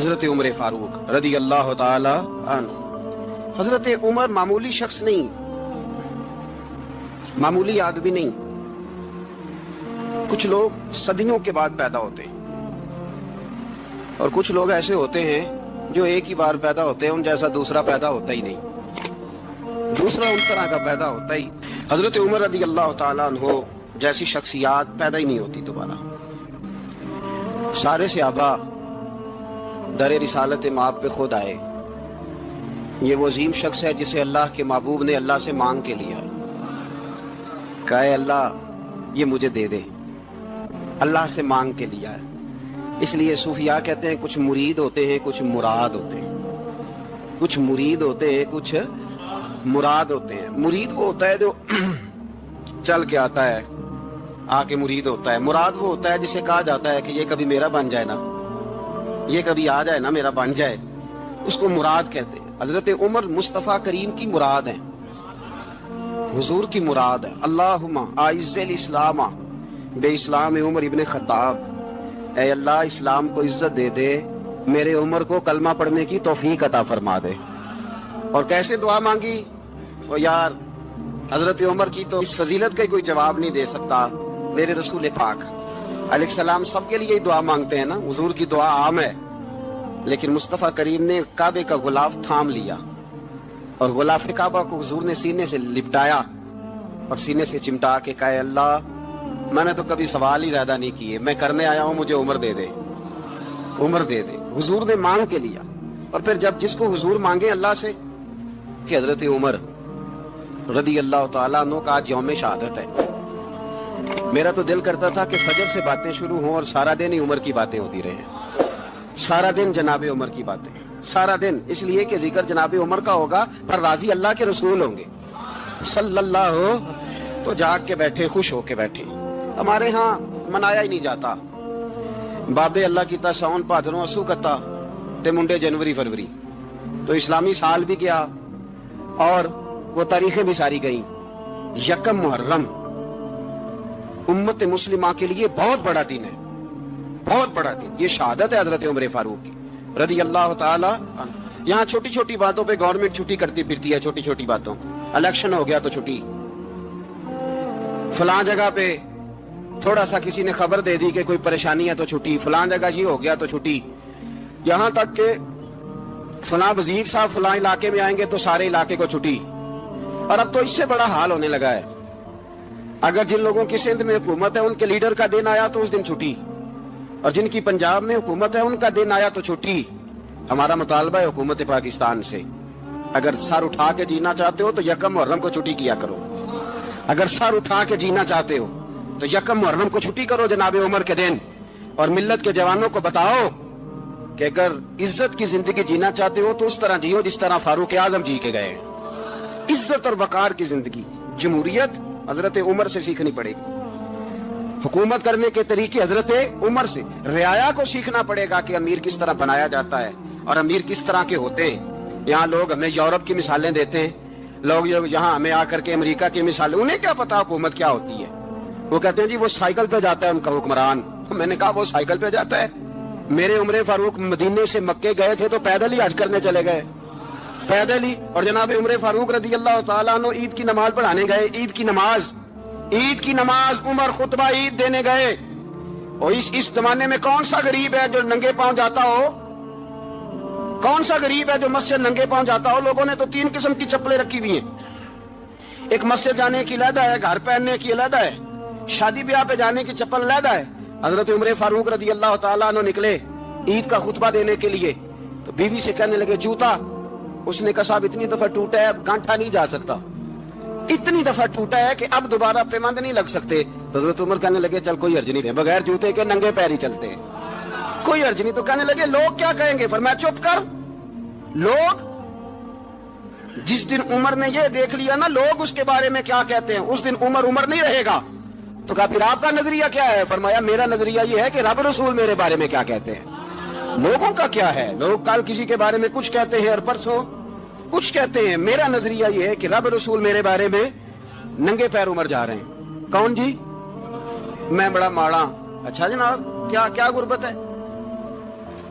حضرت عمر فاروق رضی اللہ تعالی عنہ۔ حضرت عمر معمولی شخص نہیں، معمولی آدمی نہیں۔ کچھ لوگ صدیوں کے بعد پیدا ہوتے ہیں اور کچھ لوگ ایسے ہوتے ہیں جو ایک ہی بار پیدا ہوتے ہیں، ان جیسا دوسرا پیدا ہوتا ہی نہیں، دوسرا ان طرح کا پیدا ہوتا ہی۔ حضرت عمر رضی اللہ تعالیٰ عنہ جیسی شخصیات پیدا ہی نہیں ہوتی دوبارہ۔ سارے صحابہ در رسالت مآب پہ خود آئے۔ یہ وہ عظیم شخص ہے جسے اللہ کے محبوب نے اللہ سے مانگ کے لیا، کہا اے اللہ یہ مجھے دے دے، اللہ سے مانگ کے لیا ہے۔ اس لیے صوفیاء کہتے ہیں کچھ مرید ہوتے ہیں کچھ مراد ہوتے ہیں، کچھ مرید ہوتے ہیں کچھ مراد ہوتے ہیں۔ مرید وہ ہوتا ہے جو چل کے آتا ہے، آ کے مرید ہوتا ہے۔ مراد وہ ہوتا ہے جسے کہا جاتا ہے کہ یہ کبھی میرا بن جائے نا، یہ کبھی آ جائے نا، میرا بن جائے، اس کو مراد کہتے ہیں۔ حضرت عمر مصطفیٰ کریم کی مراد ہیں، حضور کی مراد ہے۔ اللہم اعز الاسلام بے اسلام عمر ابن خطاب، اے اللہ اسلام کو عزت دے دے، میرے عمر کو کلمہ پڑھنے کی توفیق عطا فرما دے۔ اور کیسے دعا مانگی؟ وہ یار حضرت عمر کی تو اس فضیلت کا کوئی جواب نہیں دے سکتا، میرے رسول پاک علیہ السلام سب کے لیے دعا مانگتے ہیں نا، حضور کی دعا عام ہے، لیکن مصطفیٰ کریم نے کعبے کا غلاف تھام لیا اور غلاف کعبہ کو حضور نے سینے سے لپٹایا اور سینے سے چمٹا کے کہا اللہ میں نے تو کبھی سوال ہی زیادہ نہیں کیے، میں کرنے آیا ہوں، مجھے عمر دے دے، عمر دے دے۔ حضور نے مانگ کے لیا۔ اور پھر جب جس کو حضور مانگے اللہ سے کہ حضرت عمر رضی اللہ تعالیٰ عنہ کا آج یوم شہادت ہے، میرا تو دل کرتا تھا کہ فجر سے باتیں شروع ہوں اور سارا دن ہی عمر کی باتیں ہوتی رہیں، سارا دن جناب عمر کی باتیں، سارا دن، اس لیے کہ ذکر جناب عمر کا ہوگا پر راضی اللہ کے رسول ہوں گے صلی اللہ، تو جاگ کے بیٹھے، خوش ہو کے بیٹھے۔ ہمارے ہاں منایا ہی نہیں جاتا، بابے اللہ کی تا ساون بھادروں اسو کتا تے منڈے جنوری فروری، تو اسلامی سال بھی گیا اور وہ تاریخیں بھی ساری گئیں۔ یکم محرم امت مسلمہ کے لیے بہت بڑا دن ہے، بہت بڑا دن، یہ شہادت ہے حضرت عمر فاروق کی رضی اللہ تعالی عنہ۔ یہاں چھوٹی چھوٹی باتوں پہ گورنمنٹ چھٹی کرتی پھرتی ہے، چھوٹی چھوٹی باتوں، الیکشن ہو گیا تو چھٹی، فلاں جگہ پہ تھوڑا سا کسی نے خبر دے دی کہ کوئی پریشانی ہے تو چھٹی، فلاں جگہ یہ ہو گیا تو چھٹی، یہاں تک کہ فلاں وزیر صاحب فلاں علاقے میں آئیں گے تو سارے علاقے کو چھٹی۔ اور اب تو اس سے بڑا حال ہونے لگا ہے، اگر جن لوگوں کی سندھ میں حکومت ہے ان کے لیڈر کا دن آیا تو اس دن چھٹی، اور جن کی پنجاب میں حکومت ہے ان کا دن آیا تو چھٹی۔ ہمارا مطالبہ ہے حکومت پاکستان سے، اگر سر اٹھا کے جینا چاہتے ہو تو یکم محرم کو چھٹی کیا کرو، اگر سر اٹھا کے جینا چاہتے ہو تو یکم محرم کو چھٹی کرو جناب عمر کے دن، اور ملت کے جوانوں کو بتاؤ کہ اگر عزت کی زندگی جینا چاہتے ہو تو اس طرح جیو جس طرح فاروق اعظم جی کے گئے، عزت اور وقار کی زندگی۔ جمہوریت حضرت عمر سے سیکھنی پڑے گی، حکومت کرنے کے طریقے حضرت عمر سے، رعایا کو سیکھنا پڑے گا کہ امیر کس طرح بنایا جاتا ہے اور امیر کس طرح کے ہوتے ہیں۔ یہاں لوگ ہمیں یورپ کی مثالیں دیتے ہیں، لوگ یہاں ہمیں آ کر کے امریکہ کی مثالیں، انہیں کیا پتا حکومت کیا ہوتی ہے؟ وہ کہتے ہیں جی وہ سائیکل پہ جاتا ہے ان کا حکمران۔ میں نے کہا وہ سائیکل پہ جاتا ہے؟ میرے عمر فاروق مدینے سے مکے گئے تھے تو پیدل ہی حج کرنے چلے گئے، پیدل ہی۔ اور جناب عمر فاروق رضی اللہ تعالیٰ عنہ عید کی نماز پڑھانے گئے، عید کی نماز عمر خطبہ عید دینے گئے۔ اور اس زمانے میں کون سا غریب ہے جو ننگے پاؤں جاتا ہو؟ کون سا غریب ہے جو مسجد ننگے پاؤں جاتا ہو؟ لوگوں نے تو 3 قسم کی چپلیں رکھی ہوئی ہیں، ایک مسجد جانے کی علیحدہ ہے، گھر پہننے کی علیحدہ ہے، شادی بیاہ پہ جانے کی چپل علیحدہ ہے۔ حضرت عمر فاروق رضی اللہ تعالیٰ عنہ نکلے عید کا خطبہ دینے کے لیے، تو بیوی سے کہنے لگے جوتا، اس نے کہا صاحب اتنی دفعہ ٹوٹا ہے اب گانٹھا نہیں جا سکتا، اتنی دفعہ ٹوٹا ہے کہ اب دوبارہ پیمند نہیں لگ سکتے۔ تو حضرت عمر کہنے لگے چل کوئی حرج نہیں ہے، بغیر جوتے کے ننگے پیر ہی چلتے ہیں، کوئی حرج نہیں۔ تو کہنے لگے لوگ کیا کہیں گے؟ فرمایا چپ کر، لوگ جس دن عمر نے یہ دیکھ لیا نا لوگ اس کے بارے میں کیا کہتے ہیں، اس دن عمر نہیں رہے گا۔ تو کہا پھر آپ کا نظریہ کیا ہے؟ فرمایا میرا نظریہ یہ ہے کہ رب رسول میرے بارے میں کیا کہتے ہیں، لوگوں کا کیا ہے؟ لوگ کل کسی کے بارے میں کچھ کہتے ہیں اور پرسوں کچھ کہتے ہیں، میرا نظریہ یہ ہے کہ رب رسول میرے بارے میں ننگے پیر عمر جا رہے ہیں۔ کون جی؟ میں بڑا ماڑا۔ اچھا جناب، کیا غربت ہے؟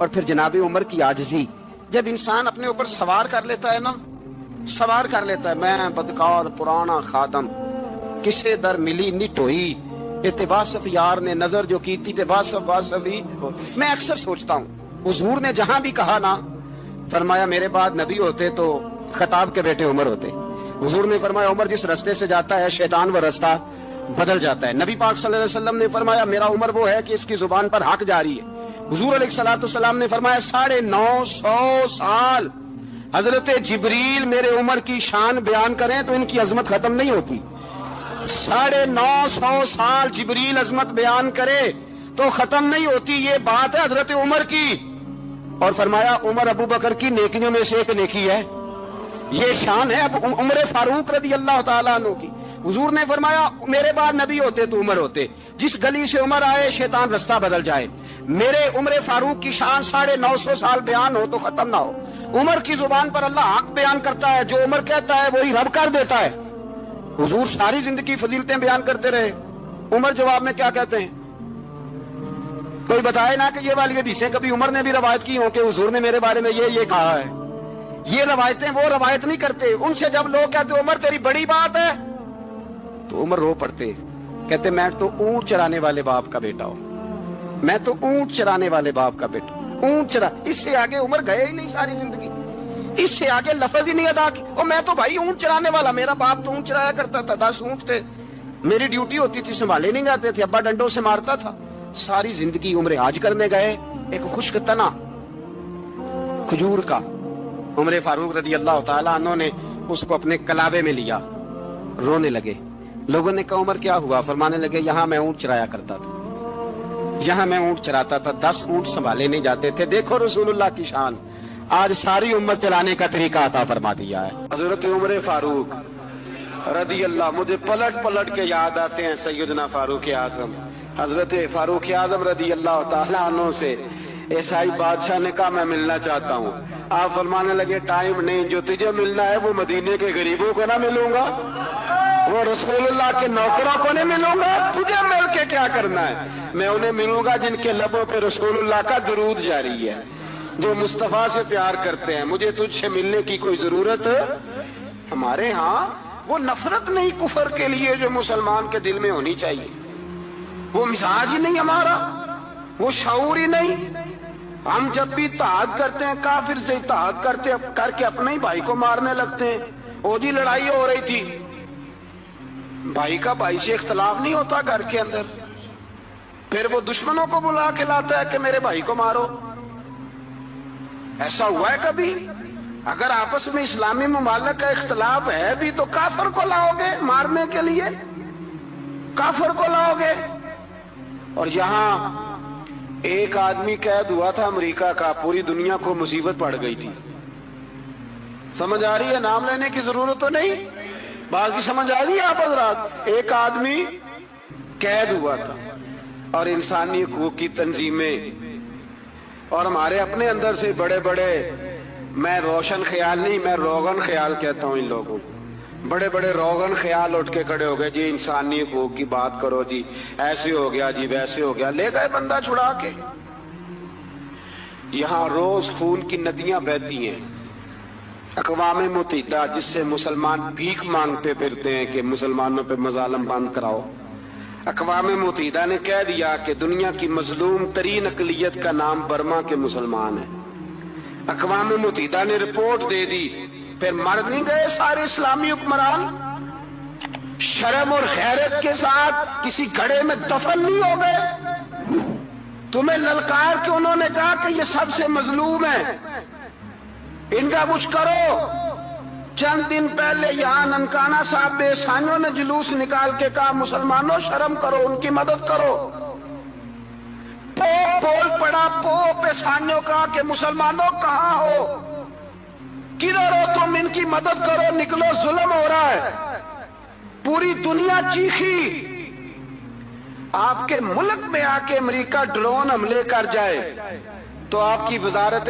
اور پھر جناب عمر کی عاجزی. جب انسان اپنے اوپر سوار کر لیتا ہے نا، سوار کر لیتا ہے، میں بدکار پرانا خادم، کسے در ملی نٹ ہوئی، تے واصف یار نے نظر جو کی تھی تے واصف ہی. میں اکثر سوچتا ہوں حضور نے جہاں بھی کہا نا، فرمایا میرے بعد نبی ہوتے تو خطاب کے بیٹے عمر ہوتے. حضور نے فرمایا عمر جس رستے سے جاتا ہے شیطان وہ رستہ بدل جاتا ہے. نبی پاک صلی اللہ علیہ وسلم نے فرمایا میرا عمر وہ ہے کہ اس کی زبان پر حق جاری ہے. حضور علیہ الصلوۃ والسلام نے فرمایا 950 سال حضرت جبریل میرے عمر کی شان بیان کریں تو ان کی عظمت ختم نہیں ہوتی. 950 سال جبریل عظمت بیان کرے تو ختم نہیں ہوتی. یہ بات ہے حضرت عمر کی. اور فرمایا عمر ابو بکر کی نیکیوں میں سے ایک نیکی ہے. یہ شان ہے عمر فاروق رضی اللہ تعالیٰ عنہ کی. حضور نے فرمایا میرے بعد نبی ہوتے تو عمر ہوتے. جس گلی سے عمر آئے شیطان رستہ بدل جائے. میرے عمر فاروق کی شان 950 سال بیان ہو تو ختم نہ ہو. عمر کی زبان پر اللہ حق بیان کرتا ہے، جو عمر کہتا ہے وہی رب کر دیتا ہے. حضور ساری زندگی فضیلتیں بیان کرتے رہے. عمر جواب میں کیا کہتے ہیں؟ کوئی بتائے نا کہ یہ والی حدیثیں کبھی عمر نے بھی روایت کی ہوں کہ حضور نے میرے بارے میں یہ کہا ہے. یہ روایتیں وہ روایت نہیں کرتے. ان سے جب لوگ کہتے عمر تیری بڑی بات ہے تو عمر رو پڑتے، کہتے میں تو اونٹ چرانے والے باپ کا بیٹا ہوں، میں تو اونٹ چرانے والے باپ کا بیٹا. اونٹ چرا، اس سے آگے عمر گئے ہی نہیں ساری زندگی. اس سے آگے لفظ ہی نہیں ادا کی. اور میں تو بھائی اونٹ چرانے والا، میرا باپ تو اونٹ چرایا کرتا تھا، 10 اونٹ تھے، میری ڈیوٹی ہوتی تھی، سنبھالے نہیں جاتے تھے، ابا ڈنڈوں سے مارتا تھا. ساری زندگی عمر حج کرنے گئے، ایک خشک تنا کھجور کا عمر فاروق رضی اللہ تعالیٰ عنہ نے اس کو اپنے کلابے میں لیا، رونے لگے. لوگوں نے کہا عمر کیا ہوا؟ فرمانے لگے یہاں میں اونٹ چرایا کرتا تھا، یہاں میں اونٹ چراتا تھا، 10 اونٹ سنبھالے نہیں جاتے تھے. دیکھو رسول اللہ کی شان، آج ساری امت چلانے کا طریقہ عطا فرما دیا ہے. حضرت عمر فاروق رضی اللہ، مجھے پلٹ پلٹ کے یاد آتے ہیں سیدنا فاروق اعظم. حضرت فاروق اعظم رضی اللہ تعالیٰ عنہ سے عیسائی بادشاہ نے کہا میں ملنا چاہتا ہوں. آپ فرمانے لگے ٹائم نہیں، جو تجھے ملنا ہے وہ مدینے کے غریبوں کو نہ ملوں گا، وہ رسول اللہ کے نوکروں کو نہیں ملوں گا. تجھے مل کے کیا کرنا ہے؟ میں انہیں ملوں گا جن کے لبوں پہ رسول اللہ کا درود جاری ہے، جو مصطفیٰ سے پیار کرتے ہیں. مجھے تجھ سے ملنے کی کوئی ضرورت. ہمارے ہاں وہ نفرت نہیں کفر کے لیے جو مسلمان کے دل میں ہونی چاہیے، وہ مزاج ہی نہیں ہمارا، وہ شعور ہی نہیں. ہم جب بھی اتحاد کرتے ہیں کافر سے اتحاد کر کے اپنے ہی بھائی کو مارنے لگتے ہیں. وہ جی لڑائی ہو رہی تھی، بھائی کا بھائی سے اختلاف نہیں ہوتا گھر کے اندر، پھر وہ دشمنوں کو بلا کے لاتا ہے کہ میرے بھائی کو مارو. ایسا ہوا ہے کبھی؟ اگر آپس میں اسلامی ممالک کا اختلاف ہے بھی تو کافر کو لاؤ گے مارنے کے لیے، کافر کو لاؤ گے. اور یہاں ایک آدمی قید ہوا تھا امریکہ کا، پوری دنیا کو مصیبت پڑ گئی تھی. سمجھ آ رہی ہے؟ نام لینے کی ضرورت تو نہیں، بات کی سمجھ آ رہی ہے آپ حضرات؟ ایک آدمی قید ہوا تھا اور انسانی حقوق کی تنظیمیں اور ہمارے اپنے اندر سے بڑے بڑے، میں روشن خیال نہیں، میں روغن خیال کہتا ہوں ان لوگوں کو، بڑے بڑے روغن خیال اٹھ کے کھڑے ہو گئے جی انسانی حقوق کی بات کرو جی، ایسے ہو گیا جی ویسے ہو گیا. لے گئے بندہ چھڑا کے. یہاں روز خون کی ندیاں بہتی ہیں. اقوام متحدہ جس سے مسلمان بھیک مانگتے پھرتے ہیں کہ مسلمانوں پہ مظالم بند کراؤ، اقوام متحدہ نے کہہ دیا کہ دنیا کی مظلوم ترین اقلیت کا نام برما کے مسلمان ہے. اقوام متحدہ نے رپورٹ دے دی. پھر مر نہیں گئے سارے اسلامی حکمران؟ شرم اور غیرت کے ساتھ کسی گڑھے میں دفن نہیں ہو گئے؟ تمہیں للکار کے انہوں نے کہا کہ یہ سب سے مظلوم ہے، ان کا کچھ کرو. چند دن پہلے یہاں ننکانہ صاحب بے سانیوں نے جلوس نکال کے کہا مسلمانوں شرم کرو، ان کی مدد کرو. پوپ بول پڑا، پوپ سانیوں کہا کہ مسلمانوں کہاں ہو، کدھر ہو تم، ان کی مدد کرو، نکلو ظلم ہو رہا ہے. پوری دنیا چیخی. آپ کے ملک میں آ کے امریکہ ڈرون حملے کر جائے تو آپ کی وزارت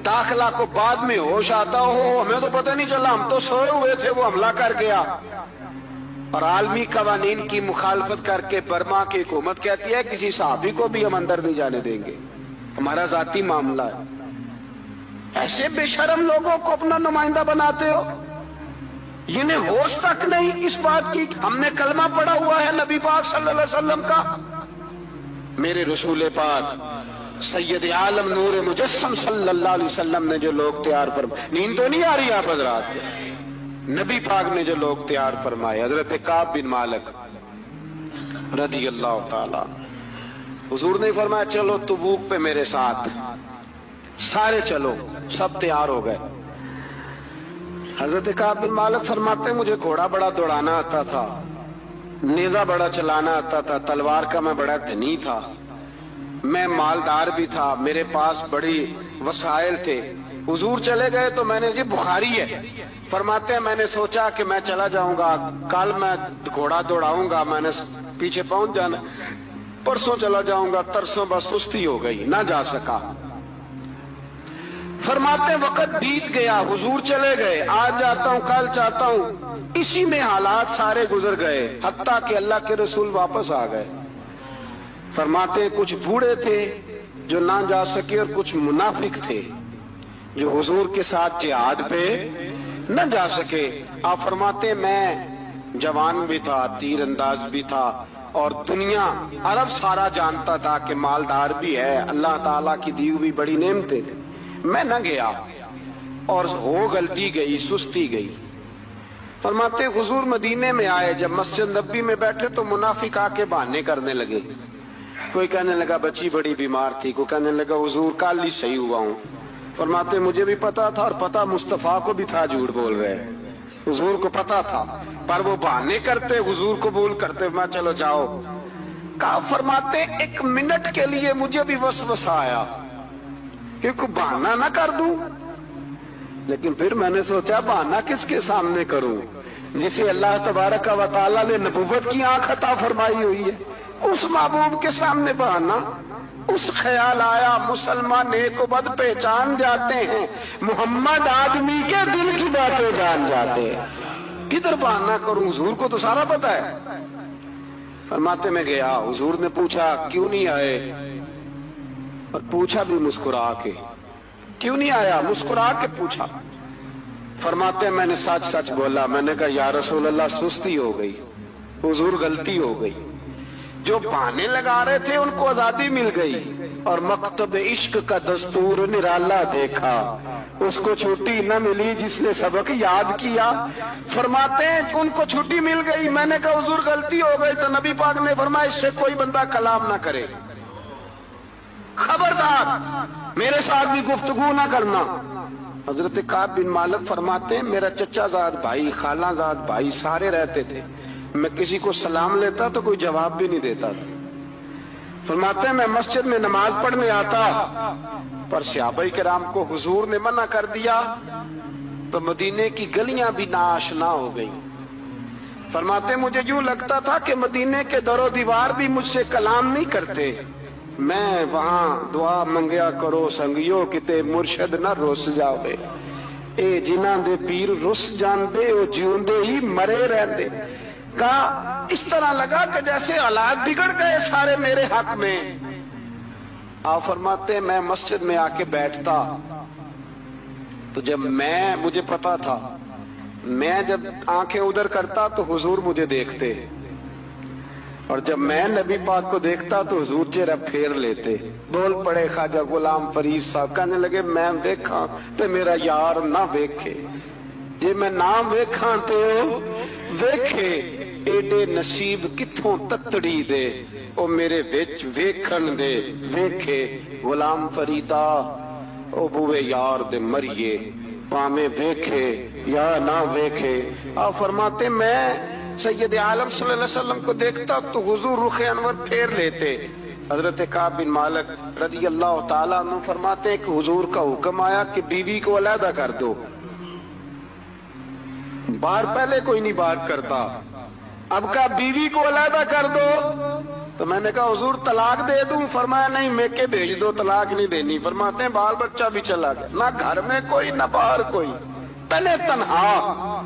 داخلہ کو بعد میں ہوش آتا ہو ہمیں تو پتہ نہیں چلا، ہم تو سوئے ہوئے تھے، وہ حملہ کر گیا. اور عالمی قوانین کی مخالفت کر کے برما کی حکومت کہتی ہے کسی صحابی کو بھی ہم اندر نہیں جانے دیں گے. ہمارا ذاتی معاملہ ہے. ایسے بے شرم لوگوں کو اپنا نمائندہ بناتے ہو. انہیں ہوش تک نہیں اس بات کی. ہم نے کلمہ پڑھا ہوا ہے نبی پاک صلی اللہ علیہ وسلم کا. میرے رسول پاک سید عالم نور مجسم صلی اللہ علیہ وسلم نے جو لوگ تیار فرمائے. نیند تو نہیں آ رہی آپ حضرات؟ نبی پاک نے جو لوگ تیار فرمائے. حضرت کعب بن مالک رضی اللہ تعالی. حضور نے فرمایا چلو تبوک پہ میرے ساتھ. سارے چلو. سب تیار ہو گئے. حضرت کعب بن مالک فرماتے ہیں مجھے گھوڑا بڑا دوڑانا آتا تھا, نیزہ بڑا چلانا آتا تھا, تلوار کا میں بڑا دھنی تھا, میں مالدار بھی تھا, میرے پاس بڑی وسائل تھے. حضور چلے گئے تو میں نے یہ بخاری ہے فرماتے ہیں میں نے سوچا کہ میں چلا جاؤں گا, کل میں گھوڑا دوڑاؤں گا, میں نے پیچھے پہنچ جانا, پرسوں چلا جاؤں گا, ترسوں بس سستی ہو گئی, نہ جا سکا. فرماتے وقت بیت گیا, حضور چلے گئے, آج جاتا ہوں کل چاہتا ہوں, اسی میں حالات سارے گزر گئے حتیٰ کہ اللہ کے رسول واپس آ گئے. فرماتے کچھ بوڑھے تھے جو نہ جا سکے اور کچھ منافق تھے جو حضور کے ساتھ جہاد پہ نہ جا سکے. آپ فرماتے میں جوان بھی تھا, تیر انداز بھی تھا, اور دنیا عرب سارا جانتا تھا کہ مالدار بھی ہے, اللہ تعالیٰ کی دی ہوئی بڑی نعمتیں تھیں. میں نہ گیا اور ہو غلطی گئی, سستی گئی. فرماتے حضور مدینے میں آئے, جب مسجد نبی میں بیٹھے تو منافق آ کے بہانے کرنے لگے. کوئی کہنے لگا بچی بڑی بیمار تھی, کوئی کہنے لگا حضور کل ہی صحیح ہوا ہوں. فرماتے مجھے بھی پتا تھا اور پتا مصطفیٰ کو بھی تھا جھوٹ بول رہے, حضور کو پتا تھا, پر وہ بہانے کرتے, حضور قبول کرتے. میں چلو جاؤ. کہا فرماتے ایک منٹ کے لیے مجھے بھی وسوسہ آیا کہ کوئی بہانہ نہ کر دوں, لیکن پھر میں نے سوچا بہانہ کس کے سامنے کروں جسے اللہ تبارک و تعالیٰ نے نبوت کی آنکھ عطا فرمائی ہوئی ہے, اس محبوب کے سامنے بہانا. اس خیال آیا مسلمان نیک و بد پہچان جاتے ہیں, محمد آدمی کے دل کی باتیں جان جاتے ہیں, کدھر بہانا کروں, حضور کو تو سارا پتا ہے. فرماتے میں گیا, حضور نے پوچھا کیوں نہیں آئے, اور پوچھا بھی مسکرا کے, کیوں نہیں آیا, مسکرا کے پوچھا. فرماتے میں نے سچ سچ بولا, میں نے کہا یا رسول اللہ سستی ہو گئی, حضور غلطی ہو گئی. جو بہانے لگا رہے تھے ان کو آزادی مل گئی, اور مکتب عشق کا دستور نرالا دیکھا, اس کو چھٹی نہ ملی جس نے سبق یاد کیا. فرماتے ہیں ان کو چھٹی مل گئی. میں نے کہا حضور غلطی ہو گئی, تو نبی پاک نے فرمایا اس سے کوئی بندہ کلام نہ کرے, خبردار میرے ساتھ بھی گفتگو نہ کرنا. حضرت کعب بن مالک فرماتے ہیں میرا چچا زاد بھائی, خالہ زاد بھائی سارے رہتے تھے, میں کسی کو سلام لیتا تو کوئی جواب بھی نہیں دیتا تھا. فرماتے ہیں میں مسجد میں نماز پڑھنے آتا, پر صحابہ کرام کو حضور نے منع کر دیا تو مدینے کی گلیاں بھی ناآشنا ہو گئیں. فرماتے ہیں مجھے یوں لگتا تھا کہ مدینے کے در و دیوار بھی مجھ سے کلام نہیں کرتے. میں وہاں دعا منگیا کرو سنگیو کتے مرشد نہ رس جاوے, اے جنہاں دے پیر رس جاندے او جیوندے ہی مرے رہندے. کہا اس طرح لگا کہ جیسے حالات بگڑ گئے سارے میرے حق میں. آپ فرماتے میں مسجد میں آ کے بیٹھتا تو جب مجھے پتا تھا, میں جب آنکھیں ادھر کرتا تو حضور مجھے دیکھتے, اور جب میں نبی پاک کو دیکھتا تو حضور چہرہ پھیر لیتے. بول پڑے خواجہ غلام فرید صاحب, کہنے لگے میں ویکھاں تے میرا یار نہ ویکھے, جے میں نہ ویکھاں تو ویکھے, ایڈے نصیب کتھوں تتڑی دے, او میرے وچ ویکھن دے ویکھے. غلام فریدا او بوے یار دے مریے, پامے ویکھے یا نہ ویکھے. آپ فرماتے میں سید عالم صلی اللہ علیہ وسلم کو دیکھتا تو حضور رخ انور پھیر لیتے. حضرت کعب بن مالک رضی اللہ تعالیٰ عنہ فرماتے ہیں کہ حضور کا حکم آیا کہ بیوی کو علیحدہ کر دو. باہر پہلے کوئی نہیں بات کرتا, اب کہا بیوی کو علیحدہ کر دو. تو میں نے کہا حضور طلاق دے دوں. فرمایا نہیں میکے بھیج دو, طلاق نہیں دینی. فرماتے ہیں بال بچہ بھی چلا گیا, نہ گھر میں کوئی نہ باہر کوئی, تنے تنہا.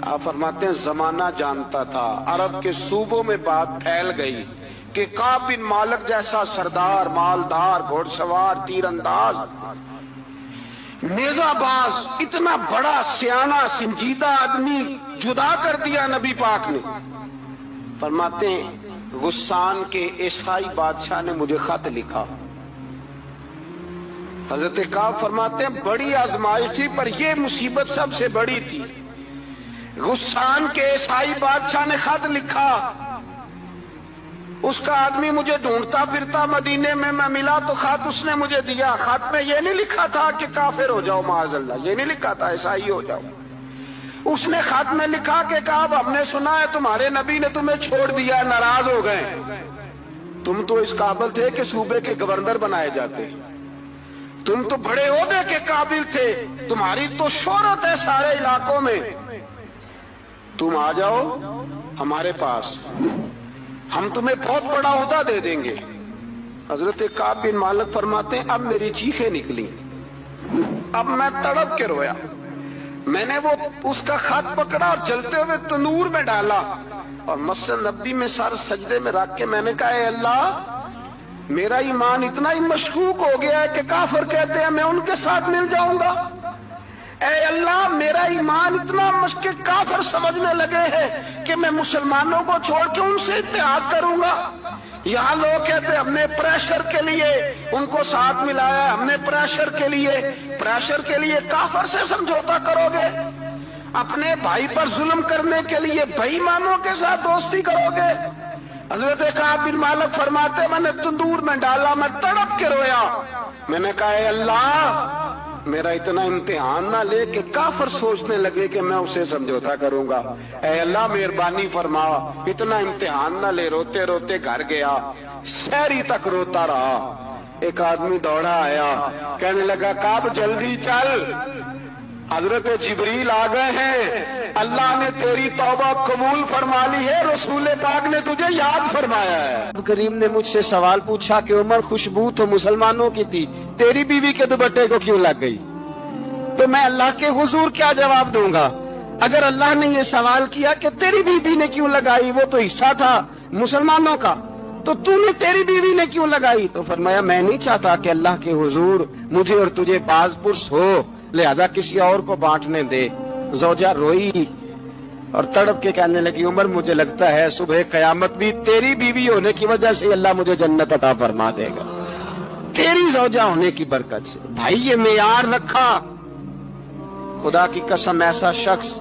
آپ فرماتے ہیں زمانہ جانتا تھا, عرب کے صوبوں میں بات پھیل گئی کہ کعب بن مالک جیسا سردار، مالدار، گھوڑ سوار، تیر انداز، نیزہ باز، اتنا بڑا سیانہ سنجیدہ آدمی جدا کر دیا نبی پاک نے. فرماتے ہیں غسان کے عیسائی بادشاہ نے مجھے خط لکھا. حضرت کعب فرماتے ہیں بڑی آزمائش تھی، پر یہ مصیبت سب سے بڑی تھی. غسان کے عیسائی بادشاہ نے خط لکھا، اس کا آدمی مجھے ڈھونڈتا پھرتا مدینے میں، میں ملا تو خط اس نے مجھے دیا. خط میں یہ نہیں لکھا تھا کہ کافر ہو جاؤ معاذ اللہ، یہ نہیں لکھا تھا عیسائی ہو جاؤ. اس نے خط میں لکھا کہ کعب ہم نے سنا ہے تمہارے نبی نے تمہیں چھوڑ دیا، ناراض ہو گئے. تم تو اس قابل تھے کہ صوبے کے گورنر بنائے جاتے، تم تو بڑے عہدے کے قابل تھے، تمہاری تو شہرت ہے سارے علاقوں میں. تم آ جاؤ ہمارے پاس، ہم تمہیں بہت بڑا عہدہ دے دیں گے. حضرت کعب بن مالک فرماتے ہیں اب میری چیخیں نکلی، اب میں تڑپ کے رویا. میں نے وہ اس کا خط پکڑا اور جلتے ہوئے تنور میں ڈالا اور مسجد نبی میں سر سجدے میں رکھ کے میں نے کہا اے اللہ، میرا ایمان اتنا ہی مشکوک ہو گیا ہے کہ کافر کہتے ہیں میں ان کے ساتھ مل جاؤں گا. اے اللہ، میرا ایمان اتنا مشکوک، کافر سمجھنے لگے ہیں کہ میں مسلمانوں کو چھوڑ کے ان سے اتحاد کروں گا. یہاں لوگ کہتے ہیں ہم نے پریشر کے لیے ان کو ساتھ ملایا ہے، ہم نے پریشر کے لیے کافر سے سمجھوتا کرو گے، اپنے بھائی پر ظلم کرنے کے لیے بے ایمانوں کے ساتھ دوستی کرو گے. حضرت کعب بن مالک فرماتے میں نے تندور میں ڈالا، میں تڑپ کے رویا. میں نے کہا اے اللہ، میرا اتنا امتحان نہ لے کہ کافر سوچنے لگے کہ میں اسے سمجھوتا کروں گا. اے اللہ مہربانی فرما، اتنا امتحان نہ لے. روتے روتے گھر گیا، سحری تک روتا رہا. ایک آدمی دوڑا آیا، کہنے لگا کعب جلدی چل، حضرت جبریل آ گئے ہیں، اللہ نے تیری توبہ قبول فرما لی ہے، رسول پاک نے تجھے یاد فرمایا ہے. کریم نے مجھ سے سوال پوچھا کہ عمر خوشبو تو مسلمانوں کی تھی، تیری بیوی کے دوپٹے کو کیوں لگ گئی؟ تو میں اللہ کے حضور کیا جواب دوں گا؟ اگر اللہ نے یہ سوال کیا کہ تیری بیوی نے کیوں لگائی، وہ تو حصہ تھا مسلمانوں کا، تو نے تیری بیوی نے کیوں لگائی؟ تو فرمایا میں نہیں چاہتا کہ اللہ کے حضور مجھے اور تجھے باز پرس ہو، لہذا کسی اور کو بانٹنے دے. زوجہ روئی اور تڑپ کے کہنے لگی عمر مجھے لگتا ہے صبح قیامت بھی تیری بیوی ہونے کی وجہ سے اللہ مجھے جنت عطا فرما دے گا، تیری زوجہ ہونے کی برکت سے. بھائی یہ معیار رکھا، خدا کی قسم ایسا شخص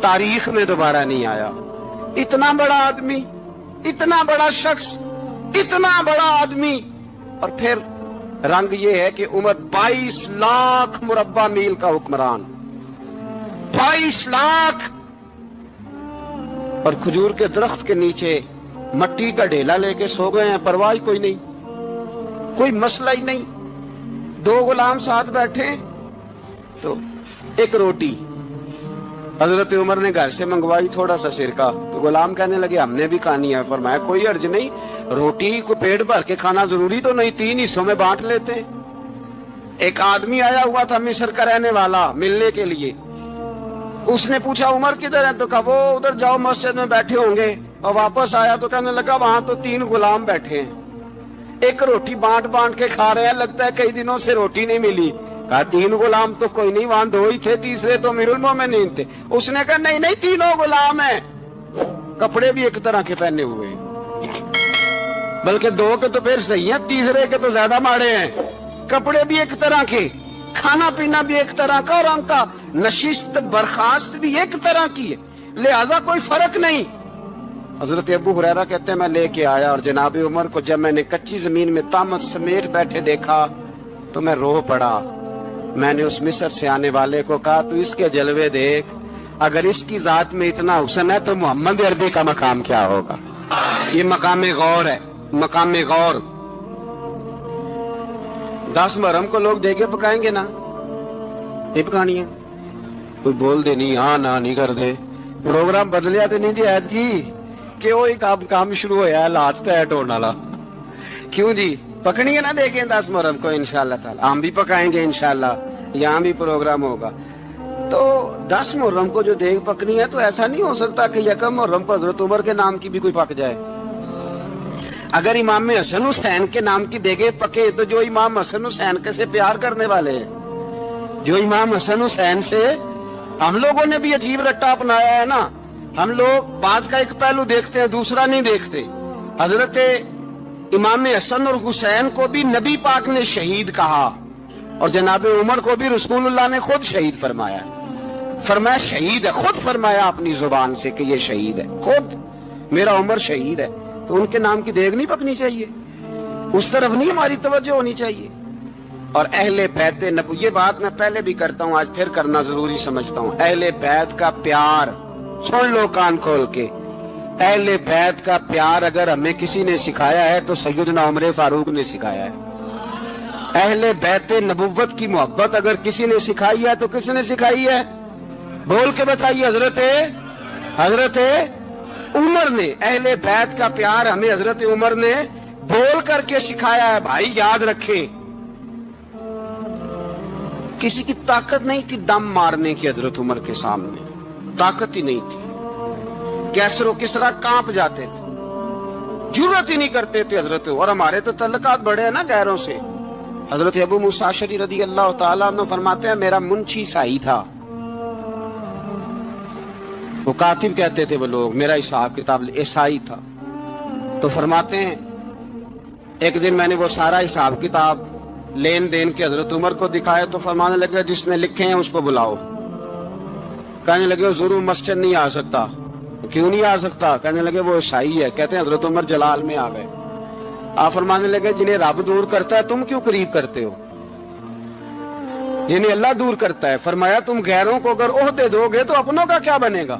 تاریخ میں دوبارہ نہیں آیا. اتنا بڑا آدمی، اتنا بڑا شخص، اتنا بڑا آدمی، اور پھر رنگ یہ ہے کہ عمر 22 لاکھ مربع میل کا حکمران، 22 لاکھ، اور کھجور کے درخت کے نیچے مٹی کا ڈھیلا لے کے سو گئے ہیں، پرواہ کوئی نہیں، کوئی مسئلہ ہی نہیں. 2 غلام ساتھ بیٹھے تو ایک روٹی حضرت عمر نے گھر سے منگوائی، تھوڑا سا سرکہ، تو غلام کہنے لگے ہم نے بھی کھانی ہے. فرمایا کوئی حرج نہیں، روٹی کو پیٹ بھر کے کھانا ضروری تو نہیں، 3 حصوں میں بانٹ لیتے. ایک آدمی آیا ہوا تھا مصر کا رہنے والا ملنے کے لیے، اس نے پوچھا عمر کدھر ہے؟ تو کہا وہ ادھر جاؤ مسجد میں بیٹھے ہوں گے. اور واپس آیا تو کہنے لگا وہاں تو 3 غلام بیٹھے ہیں، ایک روٹی بانٹ کے کھا رہے ہیں، لگتا ہے کئی دنوں سے روٹی نہیں ملی. کہا 3 غلام تو کوئی نہیں، وہاں 2 ہی تھے، تیسرے تو امیر المومنین تھے. اس نے کہا نہیں 3 غلام ہیں، کپڑے بھی ایک طرح کے پہنے ہوئے، بلکہ 2 کے تو پھر صحیح ہیں، تیسرے کے تو زیادہ ماڑے ہیں. کپڑے بھی ایک طرح کے، کھانا پینا بھی ایک طرح کا، اور ان کا نشست برخاست بھی ایک طرح کی ہے، لہذا کوئی فرق نہیں. حضرت ابو ہریرہ کہتے ہیں میں لے کے آیا، اور جناب عمر کو جب میں نے کچی زمین میں تامت سمیٹ بیٹھے دیکھا تو میں رو پڑا. میں نے اس مصر سے آنے والے کو کہا تو اس کے جلوے دیکھ، اگر اس کی ذات میں اتنا حسن ہے تو محمد عربی کا مقام کیا ہوگا؟ یہ مقام غور ہے، مقام غور. 10 محرم کو لوگ دیگے پکائیں گے نا، نہیں پکانی ہے، کوئی بول دے نہیں، ہاں نہ نہیں کر دے، پروگرام بدلیا تو نہیں دی عید کی کہ وہی کام شروع ہویا ہے لاسٹ ٹائٹ ہونے والا. کیوں جی پکنی ہے نا دیکھیں 10 محرم کو انشاءاللہ تعالی، ہم بھی پکائیں گے انشاءاللہ، یہاں بھی پروگرام ہوگا. تو 10 محرم کو جو دیگ پکنی ہے تو ایسا نہیں ہو سکتا کہ 1 محرم پر حضرت عمر کے نام کی بھی کوئی پک جائے. اگر امام حسن حسین کے نام کی دیگیں پکے تو جو امام حسن حسین کے سے پیار کرنے والے ہیں، جو امام حسن حسین سے ہم لوگوں نے بھی عجیب رٹا اپنایا ہے نا. ہم لوگ بات کا ایک پہلو دیکھتے ہیں، دوسرا نہیں دیکھتے. حضرت امام حسن اور حسین کو بھی نبی پاک نے شہید کہا، اور جناب عمر کو بھی رسول اللہ نے خود شہید فرمایا. فرمایا شہید ہے، خود فرمایا اپنی زبان سے کہ یہ شہید ہے، خود میرا عمر شہید ہے. تو ان کے نام کی دیگ نہیں پکنی چاہیے، اس طرف نہیں ہماری توجہ ہونی چاہیے. اور اہل بیت نبو، یہ بات میں پہلے بھی کرتا ہوں، آج پھر کرنا ضروری سمجھتا ہوں. اہل بیت کا پیار سن لو کان کھول کے. اہل بیت کا پیار اگر ہمیں کسی نے سکھایا ہے تو سیدنا عمر فاروق نے سکھایا ہے. اہل بیت نبوت کی محبت اگر کسی نے سکھائی ہے تو کس نے سکھائی ہے؟ بول کے بتائیے. حضرت عمر نے. اہل بیت کا پیار ہمیں حضرت عمر نے بول کر کے سکھایا ہے. بھائی یاد رکھے، کسی کی طاقت نہیں تھی دم مارنے کی حضرت عمر کے سامنے، طاقت ہی نہیں تھی. کیسر و کسرا کانپ جاتے تھے، جرأت ہی نہیں کرتے تھے حضرت. اور ہمارے تو تعلقات بڑے ہیں نا غیروں سے. حضرت ابو موسیٰ اشعری رضی اللہ تعالیٰ عنہ فرماتے ہیں میرا منشی عیسائی تھا. وہ کاتب کہتے تھے وہ لوگ، میرا حساب کتاب عیسائی تھا. تو فرماتے ہیں ایک دن میں نے وہ سارا حساب کتاب لین دین کے حضرت عمر کو دکھایا تو فرمانے لگے جس نے لکھے ہیں اس کو بلاؤ. کہنے لگے ضرور مسجد نہیں آ سکتا. کیوں نہیں آ سکتا؟ کہنے لگے وہ عیسائی ہے. کہتے ہیں حضرت عمر جلال میں آ گئے. آپ فرمانے لگے جنہیں رب دور کرتا ہے تم کیوں قریب کرتے ہو؟ جنہیں اللہ دور کرتا ہے. فرمایا تم غیروں کو اگر عہدے دو گے تو اپنوں کا کیا بنے گا؟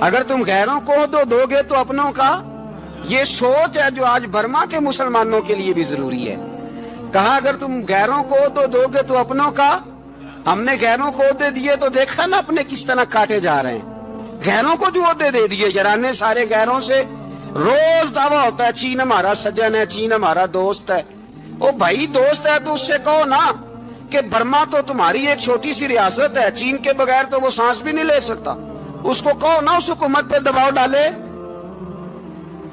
اگر تم غیروں کو عہدے دو گے تو اپنوں کا. یہ سوچ ہے جو آج برما کے مسلمانوں کے لیے بھی ضروری ہے. کہا اگر تم غیروں کو عہدے دو گے تو اپنوں کا. ہم نے غیروں کو عہدے دیے تو دیکھا نا اپنے کس طرح کاٹے جا رہے ہیں. غیروں کو جو عہدے دے دیے یارانے سارے غیروں سے. روز دعویٰ ہوتا ہے چین ہمارا سجن ہے، چین ہمارا دوست ہے. او بھائی دوست ہے تو اس سے کہو نا کہ برما تو تمہاری ایک چھوٹی سی ریاست ہے، چین کے بغیر تو وہ سانس بھی نہیں لے سکتا. اس کو کہو نا اس حکومت پہ دباؤ ڈالے.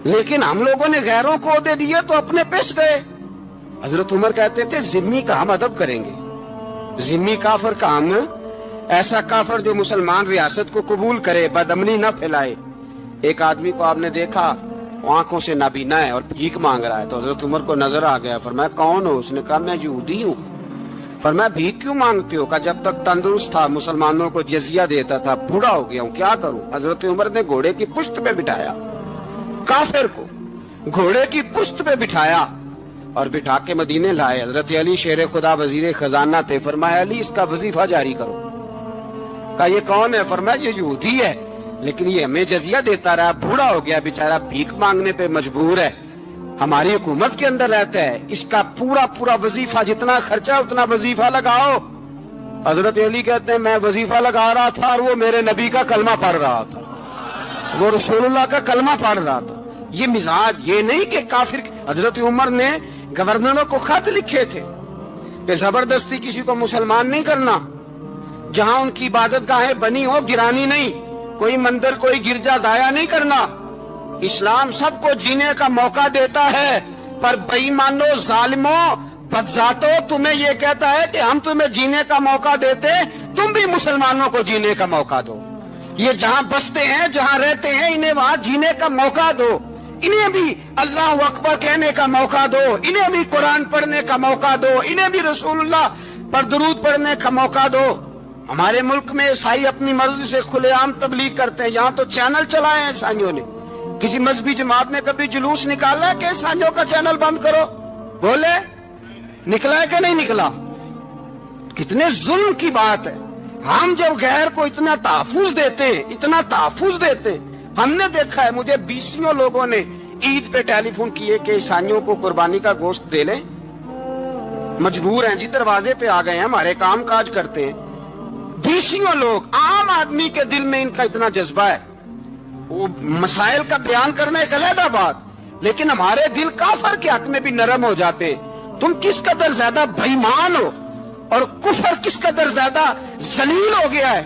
لیکن ہم لوگوں نے غیروں کو عہدے دیے تو اپنے پس گئے. حضرت عمر کہتے تھے ذمی کا ہم ادب کریں گے. ذمی کافر کا ہم، ایسا کافر جو مسلمان ریاست کو قبول کرے، بدامنی نہ پھیلائے. ایک آدمی کو آپ نے دیکھا آنکھوں سے نابینا ہے اور بھیک مانگ رہا ہے. تو حضرت عمر کو نظر آ گیا. فرمایا کون ہو؟ اس نے کہا میں یہودی ہوں. فرمایا بھیک کیوں مانگتے ہو؟ کہا جب تک تندرست تھا مسلمانوں کو جزیہ دیتا تھا، بوڑھا ہو گیا ہوں کیا کروں. حضرت عمر نے گھوڑے کی پشت پہ بٹھایا، کافر کو گھوڑے کی پشت پہ بٹھایا اور بٹھا کے مدینے لائے. حضرت علی شیر خدا وزیر خزانہ تھے. فرمایا علی اس کا وظیفہ جاری کرو. کہا یہ کون ہے؟ فرمایا یہ یہودی ہے لیکن یہ ہمیں جزیہ دیتا رہا، بوڑھا ہو گیا بیچارہ، بھیک مانگنے پہ مجبور ہے، ہماری حکومت کے اندر رہتا ہے، اس کا پورا وظیفہ جتنا خرچہ اتنا وظیفہ لگاؤ. حضرت علی کہتے ہیں میں وظیفہ لگا رہا تھا اور وہ میرے نبی کا کلمہ پڑھ رہا تھا، وہ رسول اللہ کا کلمہ پڑھ رہا تھا. یہ مزاج، یہ نہیں کہ کافر. حضرت عمر نے گورنروں کو خط لکھے تھے کہ زبردستی کسی کو مسلمان نہیں کرنا، جہاں ان کی عبادت گاہیں بنی ہو گرانی نہیں، کوئی مندر کوئی گرجا ضائع نہیں کرنا. اسلام سب کو جینے کا موقع دیتا ہے، پر بے ایمانو ظالموں بدذاتوں تمہیں یہ کہتا ہے کہ ہم تمہیں جینے کا موقع دیتے، تم بھی مسلمانوں کو جینے کا موقع دو. یہ جہاں بستے ہیں جہاں رہتے ہیں انہیں وہاں جینے کا موقع دو، انہیں بھی اللہ اکبر کہنے کا موقع دو، انہیں بھی قرآن پڑھنے کا موقع دو، انہیں بھی رسول اللہ پر درود پڑھنے کا موقع دو. ہمارے ملک میں عیسائی اپنی مرضی سے کھلے عام تبلیغ کرتے ہیں. یہاں تو چینل چلائے ہیں عیسائیوں نے. کسی مذہبی جماعت نے کبھی جلوس نکالا ہے کہ عیسائیوں کا چینل بند کرو؟ بولے نکلا ہے کہ نہیں نکلا؟ کتنے ظلم کی بات ہے. ہم جب غیر کو اتنا تحفظ دیتے ہیں، اتنا تحفظ دیتے ہیں. ہم نے دیکھا ہے، مجھے 20 لوگوں نے عید پہ ٹیلی فون کیے کہ عیسائیوں کو قربانی کا گوشت دے لیں. مجبور ہیں جی، دروازے پہ آ گئے ہیں، ہمارے کام کاج کرتے ہیں. 20 لوگ، عام آدمی کے دل میں ان کا اتنا جذبہ ہے. وہ مسائل کا بیان کرنا ایک علیحدہ بات، لیکن ہمارے دل کافر کے حق میں بھی نرم ہو جاتے ہیں. تم کس قدر زیادہ بے ایمان ہو اور کفر کس قدر زیادہ ذلیل ہو گیا ہے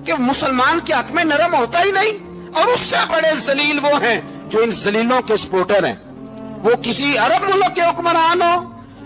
کہ مسلمان کے حق میں نرم ہوتا ہی نہیں. اور اس سے بڑے ذلیل وہ ہیں جو ان ذلیلوں کے سپورٹر ہیں. وہ کسی عرب ملک کے حکمران ہو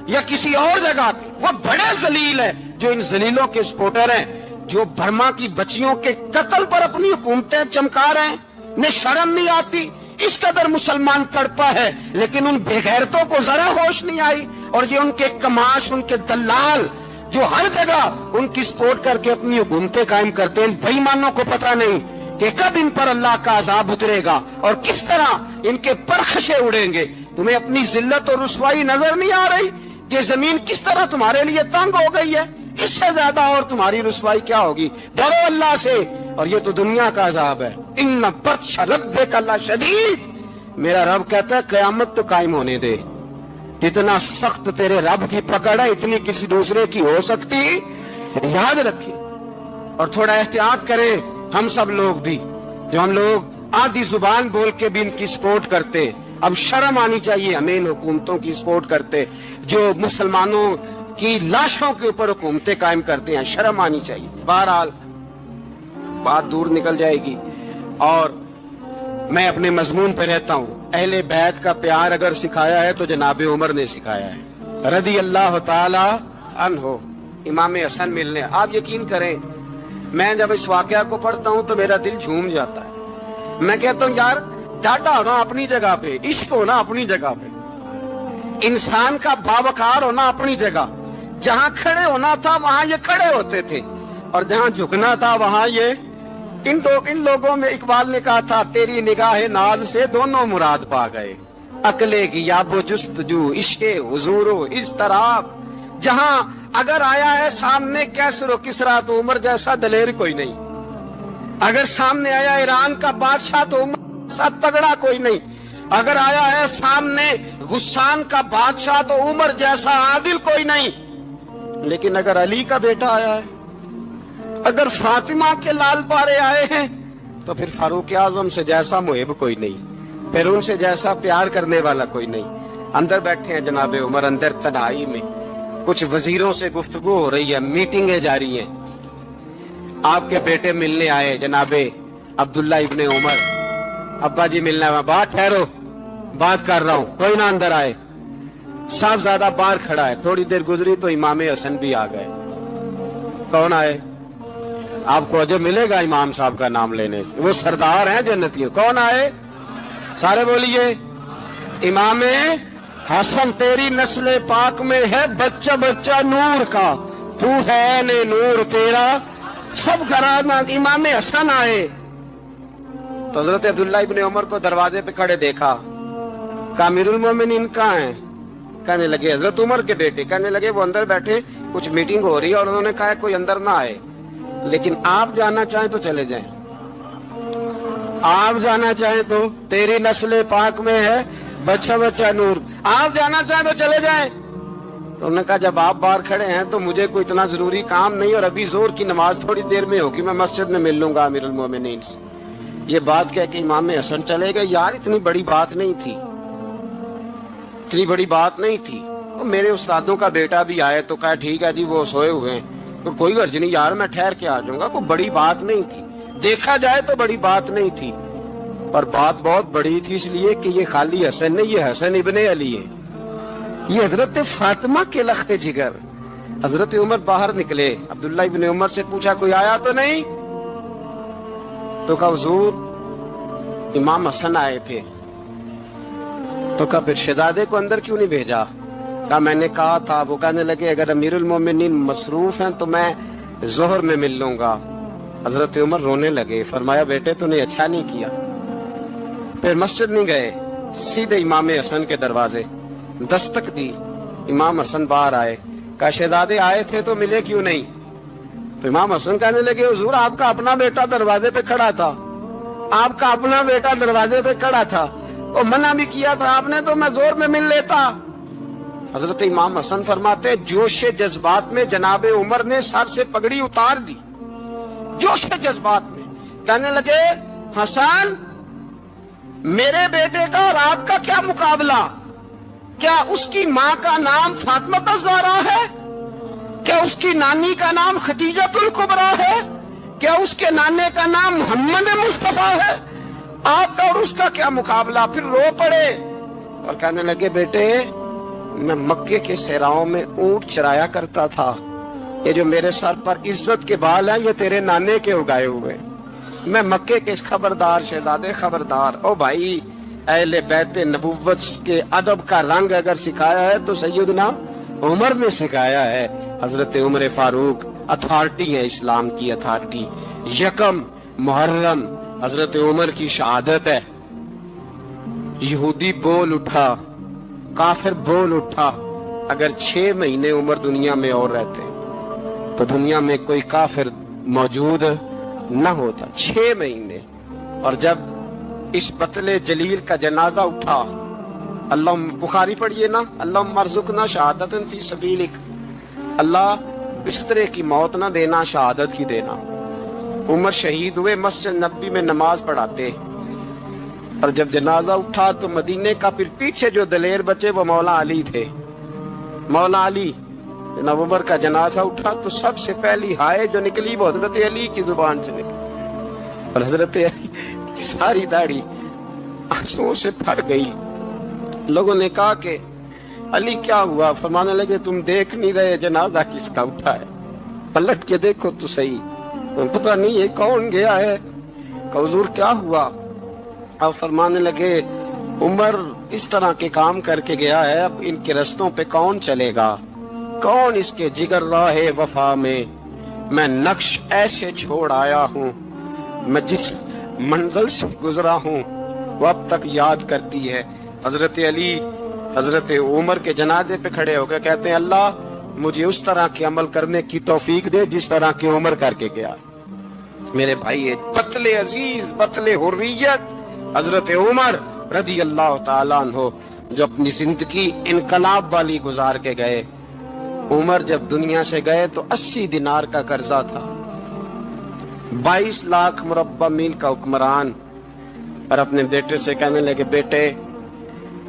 یا کسی اور جگہ کے، وہ بڑے ذلیل ہیں جو ان ذلیلوں کے سپورٹر ہیں، جو برما کی بچیوں کے قتل پر اپنی حکومتیں چمکا رہے ہیں۔ انہیں شرم نہیں آتی، اس قدر مسلمان تڑپا ہے، لیکن ان بے غیرتوں کو ذرا ہوش نہیں آئی، اور یہ ان کے کماش، ان کے دلال جو ہر جگہ ان کی سپورٹ کر کے اپنی حکومتیں قائم کرتے ہیں، ان بے ایمانوں کو پتہ نہیں کہ کب ان پر اللہ کا عذاب اترے گا اور کس طرح ان کے پرخشے اڑیں گے۔ تمہیں اپنی ذلت اور رسوائی نظر نہیں آ رہی کہ زمین کس طرح تمہارے لیے تنگ ہو گئی ہے؟ اس سے زیادہ اور تمہاری رسوائی کیا ہوگی؟ ڈرو اللہ سے، اور یہ تو دنیا کا عذاب ہے۔ ان بطش ربک لشدید، میرا رب کہتا ہے قیامت تو قائم ہونے دے، اتنا سخت تیرے رب کی پکڑ ہے اتنی کسی دوسرے کی ہو سکتی؟ یاد رکھیں اور تھوڑا احتیاط کریں ہم سب لوگ بھی، جو ہم لوگ آدھی زبان بول کے بھی ان کی سپورٹ کرتے۔ اب شرم آنی چاہیے ہمیں ان حکومتوں کی سپورٹ کرتے جو مسلمانوں کی لاشوں کے اوپر حکومتیں قائم کرتے ہیں، شرم آنی چاہیے۔ بہرحال بات دور نکل جائے گی اور میں اپنے مضمون پہ رہتا ہوں۔ اہل بیت کا پیار اگر سکھایا ہے تو جناب عمر نے سکھایا ہے رضی اللہ تعالی عنہ۔ امام حسن ملنے، آپ یقین کریں میں جب اس واقعہ کو پڑھتا ہوں تو میرا دل جھوم جاتا ہے۔ میں کہتا ہوں یار ڈاٹا ہونا اپنی جگہ پہ، عشق ہونا اپنی جگہ پہ، انسان کا باوقار ہونا اپنی جگہ، جہاں کھڑے ہونا تھا وہاں یہ کھڑے ہوتے تھے، اور جہاں جھکنا تھا وہاں یہ ان لوگوں میں اقبال نے کہا تھا تیری نگاہ ناز سے دونوں مراد پا گئے، عقلے کی یاب و جستجو، عشق حضور و اضطراب۔ جہاں اگر آیا ہے سامنے کیسر و کسرا تو عمر جیسا دلیر کوئی نہیں، اگر سامنے آیا ایران کا بادشاہ تو عمر جیسا تگڑا کوئی نہیں، اگر آیا ہے سامنے غسان کا بادشاہ تو عمر جیسا عادل کوئی نہیں، لیکن اگر علی کا بیٹا آیا ہے، اگر فاطمہ کے لال پارے آئے ہیں تو پھر فاروق اعظم سے جیسا محب کوئی نہیں، پھر ان سے جیسا پیار کرنے والا کوئی نہیں۔ اندر بیٹھے ہیں جناب عمر، اندر تنہائی میں کچھ وزیروں سے گفتگو ہو رہی ہے، میٹنگیں جاری ہیں۔ آپ کے بیٹے ملنے آئے جناب عبداللہ ابن عمر، ابا جی ملنا ہے، بات ٹھہرو بات کر رہا ہوں، کوئی نہ اندر آئے۔ صاحبزادہ باہر کھڑا ہے، تھوڑی دیر گزری تو امام حسن بھی آ گئے۔ کون آئے؟ آپ کو عجب ملے گا امام صاحب کا نام لینے سے، وہ سردار ہیں جنتیوں۔ کون آئے؟ سارے بولیے امام حسن، تیری نسل پاک میں ہے بچہ بچہ نور کا، تو ہے نے نور تیرا سب گھرانہ۔ امام حسن آئے تو حضرت عبداللہ ابن عمر کو دروازے پہ کھڑے دیکھا، کہا امیر المومنین کہاں ہیں؟ کہنے لگے حضرت عمر کے بیٹے، کہنے لگے وہ اندر بیٹھے، کچھ میٹنگ ہو رہی ہے اور انہوں نے کہا کوئی اندر نہ آئے، لیکن آپ جانا چاہیں تو چلے جائیں، آپ جانا چاہیں تو، تیری نسل پاک میں ہے بچہ بچہ نور، آپ جانا چاہیں تو چلے جائیں۔ تو انہوں نے کہا جب آپ باہر کھڑے ہیں تو مجھے کوئی اتنا ضروری کام نہیں، اور ابھی زور کی نماز تھوڑی دیر میں ہوگی، میں مسجد میں مل لوں گا امیر المومنین سے۔ یہ بات کہہ کے امام حسن چلے گئے۔ یار اتنی بڑی بات نہیں تھی، اتنی بڑی بات نہیں تھی، تو میرے استادوں کا بیٹا بھی آئے تو کہا ٹھیک ہے جی وہ سوئے ہوئے ہیں، تو کوئی غرض نہیں یار میں ٹھہر کے آ جاؤں گا، کوئی بڑی بات نہیں تھی، دیکھا جائے تو بڑی بات نہیں تھی، پر بات بہت بڑی تھی، اس لیے کہ یہ خالی حسن نہیں، یہ حسن ابن علی ہے، یہ حضرت فاطمہ کے لخت جگر۔ حضرت عمر باہر نکلے، عبداللہ ابن عمر سے پوچھا کوئی آیا تو نہیں؟ تو کہا حضور امام حسن آئے تھے۔ تو کہا پھر شہزادے کو اندر کیوں نہیں بھیجا؟ کہا میں نے کہا تھا، وہ کہنے لگے اگر امیر المومنین مصروف ہیں تو میں ظہر میں مل لوں گا۔ حضرت عمر رونے لگے، فرمایا بیٹے تو نے اچھا نہیں کیا۔ پھر مسجد نہیں گئے، سیدھے امام حسن کے دروازے دستک دی، امام حسن باہر آئے، کہا شہزادے آئے تھے تو ملے کیوں نہیں؟ تو امام حسن کہنے لگے حضور آپ کا اپنا بیٹا دروازے پہ کھڑا تھا، آپ کا اپنا بیٹا دروازے پہ کھڑا تھا، اور منع بھی کیا تھا آپ نے تو میں زور میں مل لیتا۔ حضرت امام حسن فرماتے جوش جذبات میں جناب عمر نے سر سے پگڑی اتار دی، جوش جذبات میں کہنے لگے حسن میرے بیٹے کا اور آپ کا کیا مقابلہ؟ کیا اس کی ماں کا نام فاطمہ الزہرا ہے؟ کیا اس کی نانی کا نام خدیجۃ الکبریٰ ہے؟ کیا اس کے نانے کا نام محمد مصطفیٰ ہے؟ آپ کا اور اس کا کیا مقابلہ؟ پھر رو پڑے اور کہنے لگے بیٹے میں مکے کے صحراؤں میں اونٹ چرایا کرتا تھا، یہ جو میرے سر پر عزت کے بال ہیں یہ تیرے نانے کے اگائے ہوئے، میں مکے کے خبردار شہزادے خبردار۔ او بھائی اہل بیت نبوت کے ادب کا رنگ اگر سکھایا ہے تو سیدنا عمر نے سکھایا ہے۔ حضرت عمر فاروق اتھارٹی ہے، اسلام کی اتھارٹی۔ یکم محرم حضرت عمر کی شہادت ہے۔ یہودی بول اٹھا، کافر بول اٹھا، اگر 6 مہینے عمر دنیا میں اور رہتے تو دنیا میں کوئی کافر موجود نہ ہوتا۔ 6 مہینے۔ اور جب اس بطل جلیل کا جنازہ اٹھا، اللہ بخاری پڑھیے نا، اللہم ارزقنا شہادتا فی سبیلک، اللہ بسترے کی موت نہ دینا، شہادت ہی دینا۔ عمر شہید ہوئے، مسجد نبی میں نماز پڑھاتے، اور جب جنازہ اٹھا تو مدینے کا پھر پیچھے جو دلیر بچے وہ مولا علی تھے۔ مولا علی، جناب عمر کا جنازہ اٹھا تو سب سے پہلی ہائے جو نکلی وہ حضرت علی کی زبان سے نکلی، اور حضرت علی کی ساری داڑھی آنسوؤں سے بھر گئی۔ لوگوں نے کہا کہ علی کیا ہوا؟ فرمانے لگے تم دیکھ نہیں رہے جنازہ کس کا اٹھا ہے، پلٹ کے دیکھو تو صحیح، پتہ نہیں یہ کون گیا ہے۔ کہ حضور کیا ہوا؟ اب فرمانے لگے عمر اس طرح کے کام کر کے گیا ہے، اب ان کے رستوں پہ کون چلے گا؟ کون اس کے جگر راہ وفا میں نقش ایسے چھوڑ آیا ہوں، میں جس منزل سے گزرا ہوں وہ اب تک یاد کرتی ہے۔ حضرت علی حضرت عمر کے جنازے پہ کھڑے ہو کے کہتے ہیں اللہ مجھے اس طرح کے عمل کرنے کی توفیق دے جس طرح کی عمر کر کے گیا۔ میرے بھائی بطل عزیز، بطل حریت حضرت عمر رضی اللہ تعالیٰ عنہ جو اپنی زندگی انقلاب والی گزار کے گئے۔ عمر جب دنیا سے گئے تو 80 دینار کا قرضہ تھا، 22 لاکھ مربع میل کا حکمران، اور اپنے بیٹے سے کہنے لگے بیٹے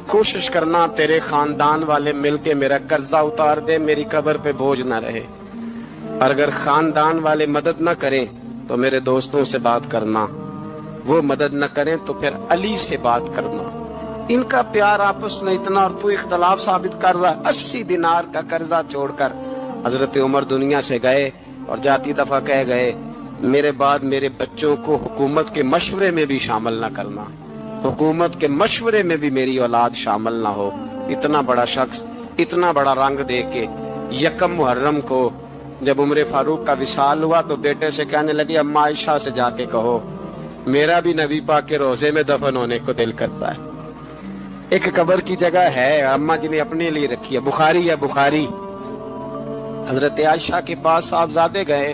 کوشش کرنا تیرے خاندان والے مل کے میرا قرضہ اتار دے، میری قبر پہ بوجھ نہ رہے، اور اگر خاندان والے مدد نہ کریں تو میرے دوستوں سے بات کرنا، وہ مدد نہ کریں تو پھر علی سے بات کرنا۔ ان کا پیار آپس میں اتنا، اور تو اختلاف ثابت کر رہا ہے۔ 80 دینار کا قرضہ چھوڑ کر حضرت عمر دنیا سے گئے، اور جاتی دفعہ کہہ گئے میرے بعد میرے بچوں کو حکومت کے مشورے میں بھی شامل نہ کرنا، حکومت کے مشورے میں بھی میری اولاد شامل نہ ہو۔ اتنا بڑا شخص اتنا بڑا رنگ دے کے یکم محرم کو جب عمر فاروق کا وصال ہوا تو بیٹے سے کہنے لگے اما عائشہ سے جا کے کہو میرا بھی نبی پاک کے روضے میں دفن ہونے کو دل کرتا ہے۔ ایک قبر کی جگہ ہے اماں جی نے اپنے لیے رکھی ہے، بخاری ہے بخاری۔ حضرت عائشہ کے پاس صاحبزادے گئے،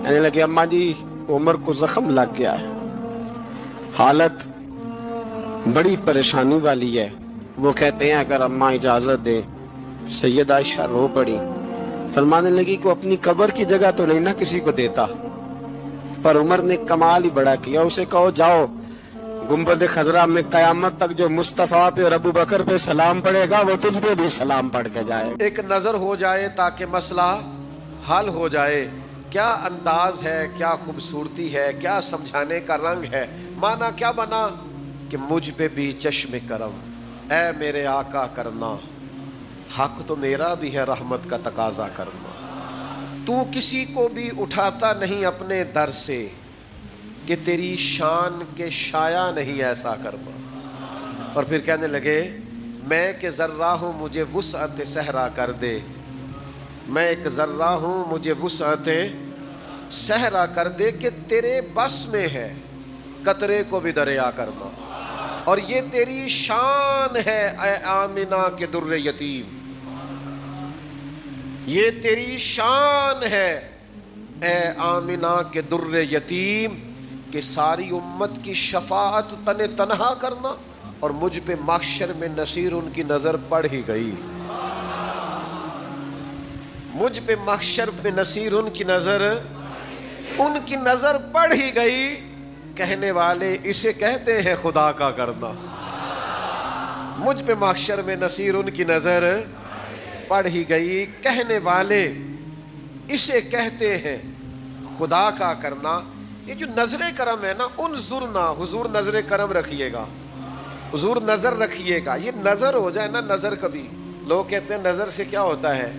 کہنے لگے اماں جی عمر کو زخم لگ گیا ہے، حالت بڑی پریشانی والی ہے۔ وہ کہتے ہیں اگر اماں اجازت دے۔ سید عائشہ رو پڑی، فرمانے لگی کہ اپنی قبر کی جگہ تو نہیں نہ کسی کو دیتا، پر عمر نے کمال ہی بڑا کیا، اسے کہو جاؤ گنبد خضرا میں قیامت تک جو مصطفیٰ پہ اور ابو بکر پہ سلام پڑے گا وہ تجھ پہ بھی سلام پڑھ کے جائے۔ ایک نظر ہو جائے تاکہ مسئلہ حل ہو جائے۔ کیا انداز ہے، کیا خوبصورتی ہے، کیا سمجھانے کا رنگ ہے۔ معنی کیا بنا کہ مجھ پہ بھی چشم کرم اے میرے آقا کرنا، حق تو میرا بھی ہے رحمت کا تقاضا کرنا۔ تو کسی کو بھی اٹھاتا نہیں اپنے در سے کہ تیری شان کے شایع نہیں ایسا کرنا۔ اور پھر کہنے لگے میں کہ ذرہ ہوں مجھے وسعت صحرا کر دے، میں ایک ذرہ ہوں مجھے وسعت صحرا کر دے کہ تیرے بس میں ہے قطرے کو بھی دریا کرنا۔ اور یہ تیری شان ہے اے آمنہ کے در یتیم، یہ تیری شان ہے اے آمنہ کے در یتیم کہ ساری امت کی شفاعت تنہا کرنا، اور مجھ پہ محشر میں نصیر ان کی نظر پڑ ہی گئی، مجھ پہ محشر میں نصیر ان کی نظر پڑ ہی گئی۔ کہنے والے اسے کہتے ہیں خدا کا کرنا، مجھ پہ محشر میں نصیر ان کی نظر پڑ ہی گئی، کہنے والے اسے کہتے ہیں خدا کا کرنا۔ یہ جو نظر کرم ہے نا، انظرنا، حضور نظر کرم رکھیے گا، حضور نظر رکھیے گا. یہ نظر ہو جائے نا, نظر کبھی لوگ کہتے ہیں نظر سے کیا ہوتا ہے.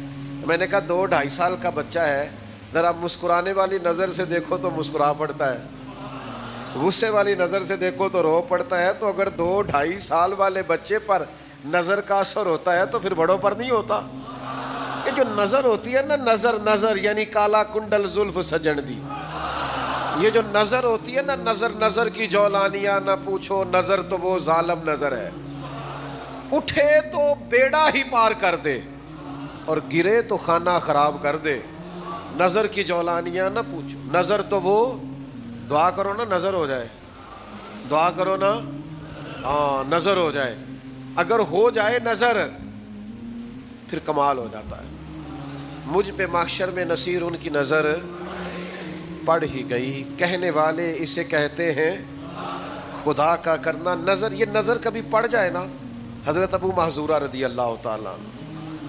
میں نے کہا 2-2.5 سال کا بچہ ہے, ذرا مسکرانے والی نظر سے دیکھو تو مسکرا پڑتا ہے, غصے والی نظر سے دیکھو تو رو پڑتا ہے. تو اگر 2-2.5 سال والے بچے پر نظر کا اثر ہوتا ہے تو پھر بڑوں پر نہیں ہوتا. یہ جو نظر ہوتی ہے نا, نظر یعنی کالا کنڈل زلف سجن دی, یہ جو نظر ہوتی ہے نا, نظر کی جولانیاں نہ پوچھو, نظر تو وہ ظالم نظر ہے, اٹھے تو بیڑا ہی پار کر دے اور گرے تو خانہ خراب کر دے. نظر کی جولانیاں نہ پوچھو, نظر تو وہ, دعا کرو نا نظر ہو جائے, دعا کرو نا, ہاں نظر ہو جائے. اگر ہو جائے نظر پھر کمال ہو جاتا ہے. مجھ پہ محشر میں نصیر ان کی نظر پڑ ہی گئی. کہنے والے اسے کہتے ہیں خدا کا کرنا. نظر, یہ نظر کبھی پڑ جائے نا. حضرت ابو محذورہ رضی اللہ تعالیٰ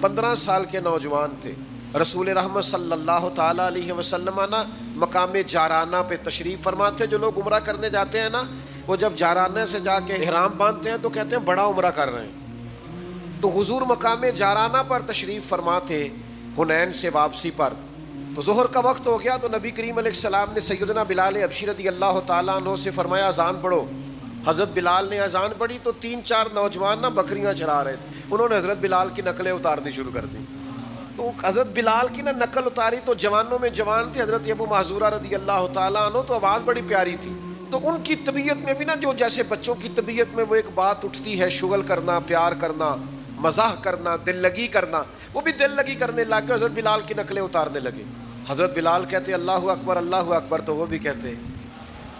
15 سال کے نوجوان تھے. رسول رحمت صلی اللہ تعالیٰ علیہ وسلم نا مقام جارانہ پہ تشریف فرما تھے. جو لوگ عمرہ کرنے جاتے ہیں نا, وہ جب جارانہ سے جا کے احرام باندھتے ہیں تو کہتے ہیں بڑا عمرہ کر رہے ہیں. تو حضور مقام جارانہ پر تشریف فرما تھے حنین سے واپسی پر. تو ظہر کا وقت ہو گیا تو نبی کریم علیہ السلام نے سیدنا بلال حبشی رضی اللہ تعالیٰ عنہ سے فرمایا اذان پڑھو. حضرت بلال نے اذان پڑھی تو 3-4 نوجوان نا بکریاں چرا رہے تھے. انہوں نے حضرت بلال کی نقلیں اتارنی شروع کر دی. تو حضرت بلال کی نا نقل اتاری تو جوانوں میں جوان تھے حضرت ابو محذورہ رضی اللہ تعالیٰ عنہ. تو آواز بڑی پیاری تھی. تو ان کی طبیعت میں بھی نا, جو جیسے بچوں کی طبیعت میں وہ ایک بات اٹھتی ہے, شغل کرنا, پیار کرنا, مزاح کرنا, دل لگی کرنا, وہ بھی دل لگی کرنے لگ گئے. حضرت بلال کی نقلیں اتارنے لگے. حضرت بلال کہتے اللہ اکبر اللہ اکبر, تو وہ بھی کہتے.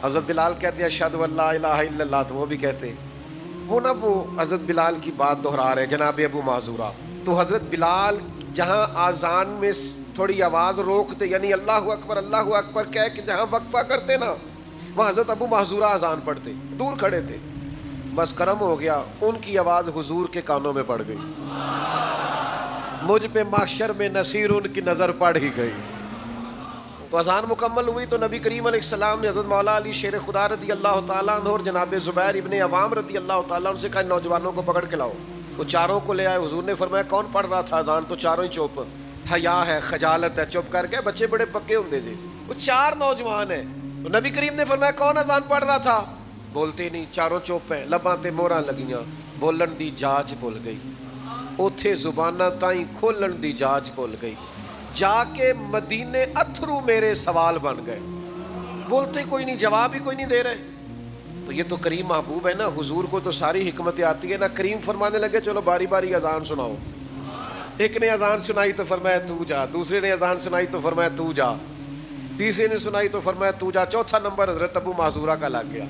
حضرت بلال کہتے اشہد ان لا الہ الا اللہ, تو وہ بھی کہتے. وہ حضرت بلال کی بات دہرا رہے جناب ابو معذورہ. تو حضرت بلال جہاں آذان میں تھوڑی آواز روکتے, یعنی اللہ اکبر کہہ کے جہاں وقفہ کرتے نا, وہاں حضرت ابو معذورہ آذان پڑھتے. دور کھڑے تھے. بس کرم ہو گیا, ان کی آواز حضور کے کانوں میں پڑ گئی. مجھ پہ محشر میں نصیر ان کی نظر پڑ ہی گئی. تو اذان مکمل ہوئی تو نبی کریم علیہ السلام نے حضرت مولا علی شیر خدا رضی اللہ تعالیٰ عنہ اور جناب زبیر ابن عوام رضی اللہ تعالیٰ عنہ سے کہا نوجوانوں کو پکڑ کے لاؤ. وہ چاروں کو لے آئے. حضور نے فرمایا کون پڑھ رہا تھا اذان؟ تو چاروں ہی چپ. حیا ہے, خجالت ہے, چپ کر کے. بچے بڑے پکے ہوندے تھے. وہ 4 نوجوان ہیں. تو نبی کریم نے فرمایا کون اذان پڑھ رہا تھا؟ بولتے نہیں, چاروں چپ ہیں. لباں تے موہراں لگیاں, بولن دی جاچ بھول گئی. اوتھے زباناں تائیں کھولن دی جاچ بھول گئی. جا کے مدینے اتھرو میرے سوال بن گئے. بولتے کوئی نہیں, جواب ہی کوئی نہیں دے رہے. تو یہ تو کریم محبوب ہے نا, حضور کو تو ساری حکمتیں آتی ہے نا. کریم فرمانے لگے چلو باری باری اذان سناؤ. ایک نے اذان سنائی تو فرمایا تو جا, دوسرے نے اذان سنائی تو فرمایا تو جا, تیسرے نے سنائی تو فرمایا تو جا, چوتھا نمبر حضرت ابو معذورہ کا لگ گیا.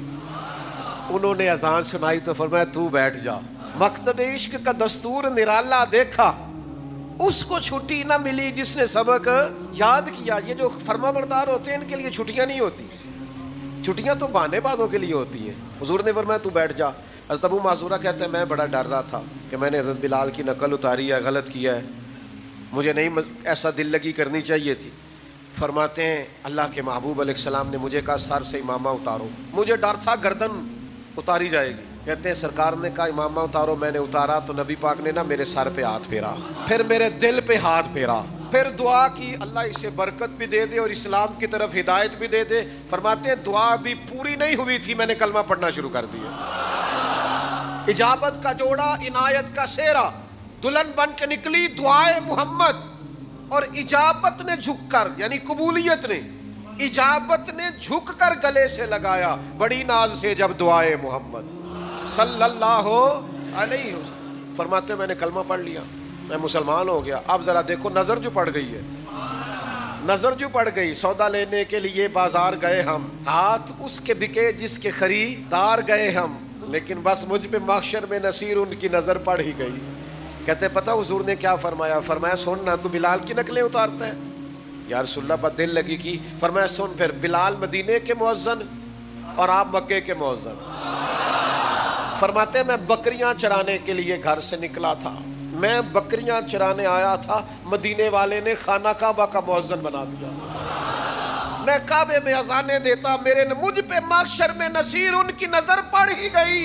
انہوں نے اذان سنائی تو فرمایا تو بیٹھ جا. مکتب عشق کا دستور نرالا دیکھا, اس کو چھٹی نہ ملی جس نے سبق یاد کیا. یہ جو فرما بردار ہوتے ہیں ان کے لیے چھٹیاں نہیں ہوتی, چھٹیاں تو بہانے بازوں کے لیے ہوتی ہیں. حضور نے فرمایا تو بیٹھ جا. حضرت ابو معذورہ کہتے ہیں میں بڑا ڈر رہا تھا کہ میں نے حضرت بلال کی نقل اتاری ہے, غلط کیا ہے, مجھے نہیں ایسا دل لگی کرنی چاہیے تھی. فرماتے ہیں اللہ کے محبوب علیہ السلام نے مجھے کہا سر سے امامہ اتارو. مجھے ڈر تھا گردن اتاری جائے گی. کہتے ہیں سرکار نے کہا امامہ اتارو, میں نے اتارا تو نبی پاک نے نا میرے سر پہ ہاتھ پھیرا, پھر میرے دل پہ ہاتھ پھیرا, پھر دعا کی اللہ اسے برکت بھی دے دے اور اسلام کی طرف ہدایت بھی دے دے. فرماتے ہیں دعا بھی پوری نہیں ہوئی تھی میں نے کلمہ پڑھنا شروع کر دیا. اجابت کا جوڑا, عنایت کا سیرا, دلہن بن کے نکلی دعائے محمد. اور اجابت نے جھک کر, یعنی قبولیت نے, اجابت نے جھک کر گلے سے لگایا بڑی ناز سے جب دعائے محمد صلی اللہ علیہ وسلم. فرماتے میں نے کلمہ پڑھ لیا, میں مسلمان ہو گیا. اب ذرا دیکھو نظر جو پڑ گئی ہے, نظر جو پڑ گئی. سودا لینے کے لیے بازار گئے ہم, ہاتھ اس کے بکے جس کے خریدار گئے ہم, لیکن بس مجھ پہ محشر میں نصیر ان کی نظر پڑ ہی گئی. کہتے پتہ حضور نے کیا فرمایا؟ فرمایا سن نا, تو بلال کی نقلیں اتارتا ہے. یا رسول اللہ پر دل لگی کی. فرمایا سن پھر, بلال مدینے کے مؤذن اور آپ مکے کے مؤذن. فرماتے میں بکریاں چرانے کے لیے گھر سے نکلا تھا, میں بکریاں چرانے آیا تھا, مدینے والے نے خانہ کعبہ کا مؤذن بنا دیا. میں کعبے میں اذانیں دیتا, مجھ پہ محشر میں نصیر ان کی نظر پڑ ہی گئی.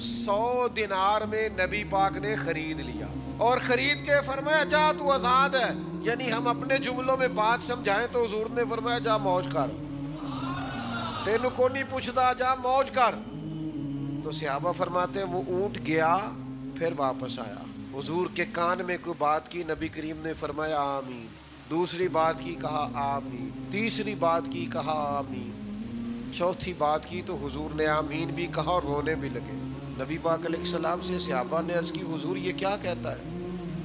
100 دینار میں نبی پاک نے خرید لیا اور خرید کے فرمایا جا تو آزاد ہے. یعنی ہم اپنے جملوں میں بات سمجھائیں تو حضور نے فرمایا جا موج کر, تینوں کو نہیں پوچھتا, جا موج کر. تو صحابہ فرماتے ہیں وہ اونٹ گیا پھر واپس آیا, حضور کے کان میں کوئی بات کی, نبی کریم نے فرمایا آمین, دوسری بات کی کہا آمین, تیسری بات کی کہا آمین, چوتھی بات کی تو حضور نے آمین بھی کہا اور رونے بھی لگے. نبی پاک علیہ السلام سے صحابہ نے عرض کی حضور یہ کیا کہتا ہے؟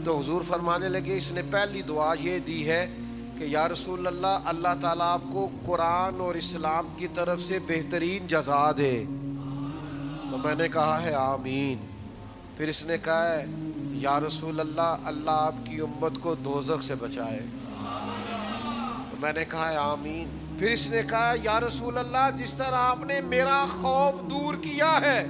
تو حضور فرمانے لگے اس نے پہلی دعا یہ دی ہے کہ یا رسول اللہ, اللہ تعالیٰ آپ کو قرآن اور اسلام کی طرف سے بہترین جزا دے. تو میں نے کہا ہے آمین. پھر اس نے کہا ہے یا رسول اللہ, اللہ آپ کی امت کو دوزخ سے بچائے. تو میں نے کہا ہے آمین. پھر اس نے کہا یا رسول اللہ, جس طرح آپ نے میرا خوف دور کیا ہے,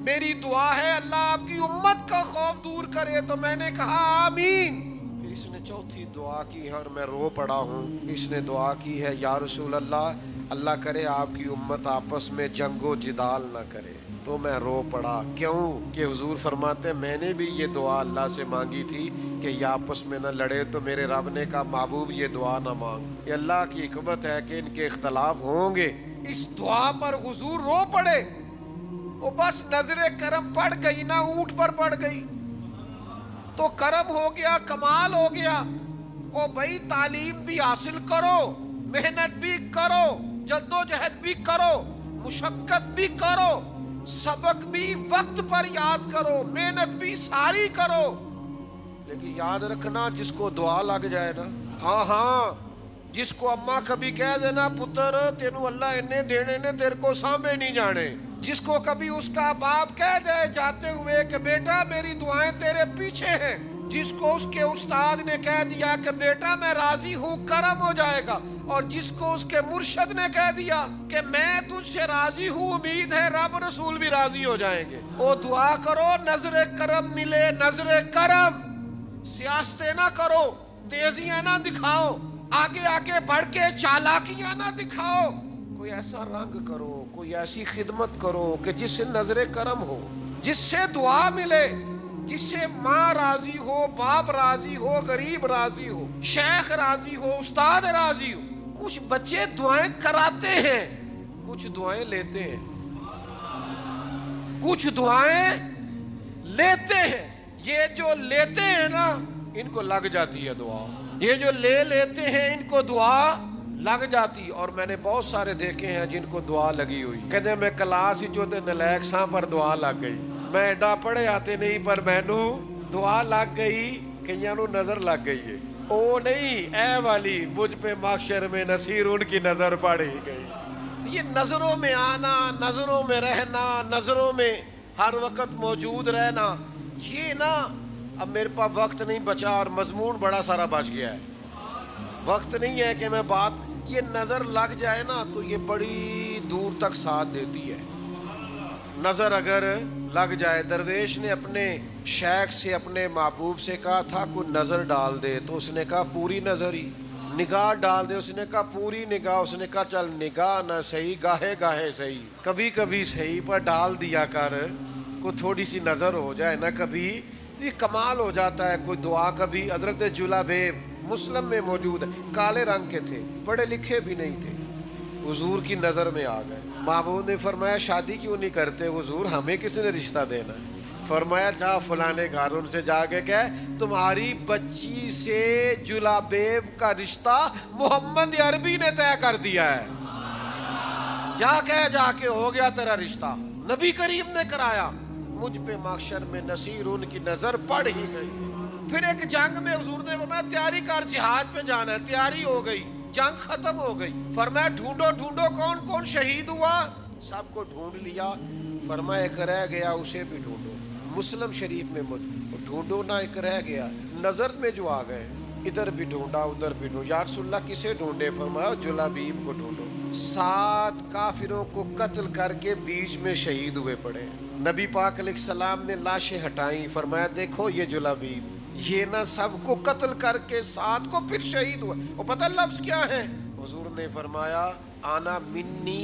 میری دعا ہے اللہ آپ کی امت کا خوف دور کرے. تو میں نے کہا آمین. پھر اس نے چوتھی دعا کی ہے اور میں رو پڑا ہوں. اس نے دعا کی ہے یا رسول اللہ, اللہ کرے آپ کی امت آپس میں جنگ و جدال نہ کرے. تو میں رو پڑا. کیوں کہ حضور فرماتے ہیں میں نے بھی یہ دعا اللہ سے مانگی تھی کہ یہ آپس میں نہ لڑے, تو میرے رب نے کہا محبوب یہ دعا نہ مانگ. یہ اللہ کی حکمت ہے کہ ان کے اختلاف ہوں گے. اس دعا پر حضور رو پڑے. وہ بس نظر کرم پڑ گئی نا, اونٹ پر پڑ گئی تو کرم ہو گیا, کمال ہو گیا. او بھائی تعلیم بھی حاصل کرو, محنت بھی کرو, جد و جہد بھی کرو, مشقت بھی کرو, سبق بھی وقت پر یاد کرو, محنت بھی ساری کرو. لیکن یاد رکھنا جس کو دعا لگ جائے نا, ہاں جس کو اماں کبھی کہہ دینا پتر تینوں اللہ انہیں دینے نے تیرے کو سامنے نہیں جانے, جس کو کبھی اس کا باپ کہہ دے جاتے ہوئے کہ بیٹا میری دعائیں تیرے پیچھے ہیں, جس کو اس کے استاد نے کہہ دیا کہ بیٹا میں راضی ہوں کرم ہو جائے گا, اور جس کو اس کے مرشد نے کہہ دیا کہ میں تجھ سے راضی ہوں امید ہے رب رسول بھی راضی ہو جائیں گے. وہ دعا کرو نظر کرم ملے, نظر کرم. سیاستیں نہ کرو, تیزیاں نہ دکھاؤ, آگے آگے بڑھ کے چالاکیاں نہ دکھاؤ. کوئی ایسا رنگ کرو, کوئی ایسی خدمت کرو کہ جس سے نظر کرم ہو, جس سے دعا ملے, جس سے ماں راضی ہو, باپ راضی ہو, غریب راضی ہو, شیخ راضی ہو, استاد راضی ہو. کچھ بچے دعائیں کراتے ہیں, کچھ دعائیں لیتے ہیں, کچھ دعائیں لیتے ہیں. یہ جو لیتے ہیں نا ان کو لگ جاتی ہے دعا, یہ جو لے لیتے ہیں ان کو دعا لگ جاتی. اور میں نے بہت سارے دیکھے ہیں جن کو دعا لگی ہوئی, کہتے میں کلاس ہی چوتے نلیک ساں پر دعا لگ گئی, میں ایڈا پڑھے آتے نہیں پر مینو دعا لگ گئی کہ یانو نظر لگ گئی ہے. او نہیں اے والی مجھ پہ محشر میں نصیر ان کی نظر پڑ ہی گئی. یہ نظروں میں آنا, نظروں میں رہنا, نظروں میں ہر وقت موجود رہنا, یہ نا اب میرے پاس وقت نہیں بچا اور مضمون بڑا سارا بچ گیا ہے, وقت نہیں ہے کہ میں بات, یہ نظر لگ جائے نا تو یہ بڑی دور تک ساتھ دیتی ہے. نظر اگر لگ جائے, درویش نے اپنے شیخ سے اپنے محبوب سے کہا تھا کوئی نظر ڈال دے, تو اس نے کہا پوری نظر ہی, نگاہ ڈال دے, اس نے کہا پوری نگاہ, اس نے کہا چل نگاہ نہ صحیح گاہے گاہے صحیح, کبھی کبھی صحیح پر ڈال دیا کر, کوئی تھوڑی سی نظر ہو جائے نا کبھی, یہ کمال ہو جاتا ہے. کوئی دعا کبھی, حضرت جلابیب مسلم میں موجود ہے, کالے رنگ کے تھے, پڑھے لکھے بھی نہیں تھے, حضور کی نظر میں آ گئے. محبوب نے فرمایا شادی کیوں نہیں کرتے حضور, ہمیں کس نے رشتہ دینا ہے؟ فرمایا جا فلانے گھر ان سے جا کے کہہ تمہاری بچی سے جلابیب کا رشتہ محمد عربی نے طے کر دیا ہے. جا کے ہو گیا تیرا رشتہ, نبی کریم نے کرایا. مجھ پہ محشر میں نصیر ان کی نظر پڑ ہی گئی. پھر ایک جنگ میں حضور نے فرمایا تیاری کر, جہاد پہ جانا ہے, تیاری ہو گئی, جنگ ختم ہو گئی. فرمایا ڈھونڈو ڈھونڈو کون کون شہید ہوا, سب کو ڈھونڈ لیا. فرمایا ایک رہ گیا اسے بھی ڈھونڈو, مسلم شریف میں ڈھونڈو نا, ایک رہ گیا. نظر میں جو آ گئے, ادھر بھی ڈھونڈا ادھر بھی ڈھونڈا. یا رسول اللہ کسے ڈھونڈے؟ فرمایا جلابیب کو ڈھونڈو. 7 کافروں کو قتل کر کے بیچ میں شہید ہوئے پڑے. نبی پاک علیہ السلام نے لاشیں ہٹائیں, فرمایا دیکھو یہ جلابیب, یہ نہ سب کو قتل کر کے 7 کو پھر شہید ہوا. اور پتہ لفظ کیا ہے؟ حضور نے فرمایا آنا منی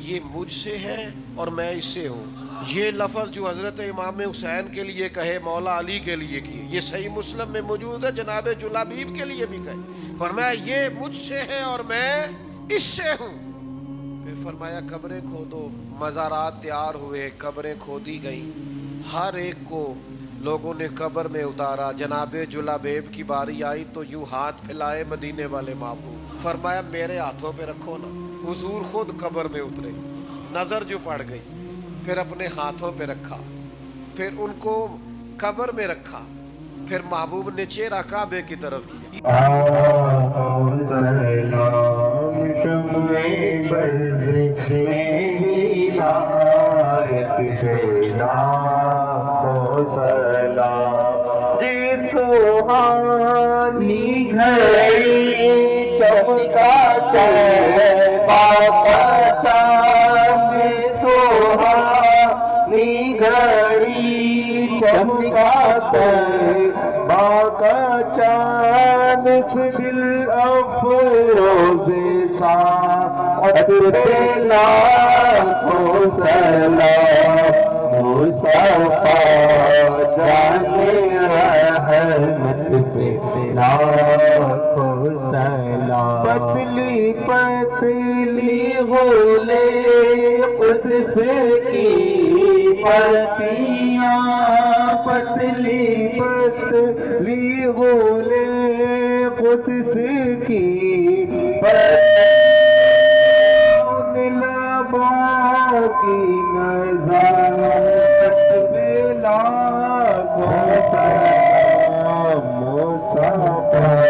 یہ مجھ سے ہے اور میں اس سے ہوں. یہ لفظ جو حضرت امام حسین کے لیے کہے، مولا علی کے لیے کیے، یہ صحیح مسلم میں موجود ہے، جناب جلابیب کے لیے بھی کہے. فرمایا یہ مجھ سے ہے اور میں اس سے ہوں. پھر فرمایا قبریں کھودو. مزارات تیار ہوئے، قبریں کھودی گئیں، ہر ایک کو لوگوں نے قبر میں اتارا. جناب جلابیب کی باری آئی تو یوں ہاتھ پھیلائے مدینے والے محبوب. فرمایا میرے ہاتھوں پہ رکھو نا. حضور خود قبر میں اترے، نظر جو پڑ گئی، پھر اپنے ہاتھوں پہ رکھا، پھر ان کو قبر میں رکھا، پھر محبوب نے چہرہ کعبے کی طرف کیا. سوہانی گھڑی چمکاتے باپا چاند، سوہانی گھڑی چمکاتے باپا چاند، اس دل افروز ساعت پہ لاکھوں سلام مصطفیٰ جانے رحمت پہ لاکھوں سلام. پتلی پتلی غولے قدس کی پتیاں، پتلی پتلی غولے قدس کی پتیاں، لبوں کی نظارت پہ لاکھوں سلام مصطفیٰ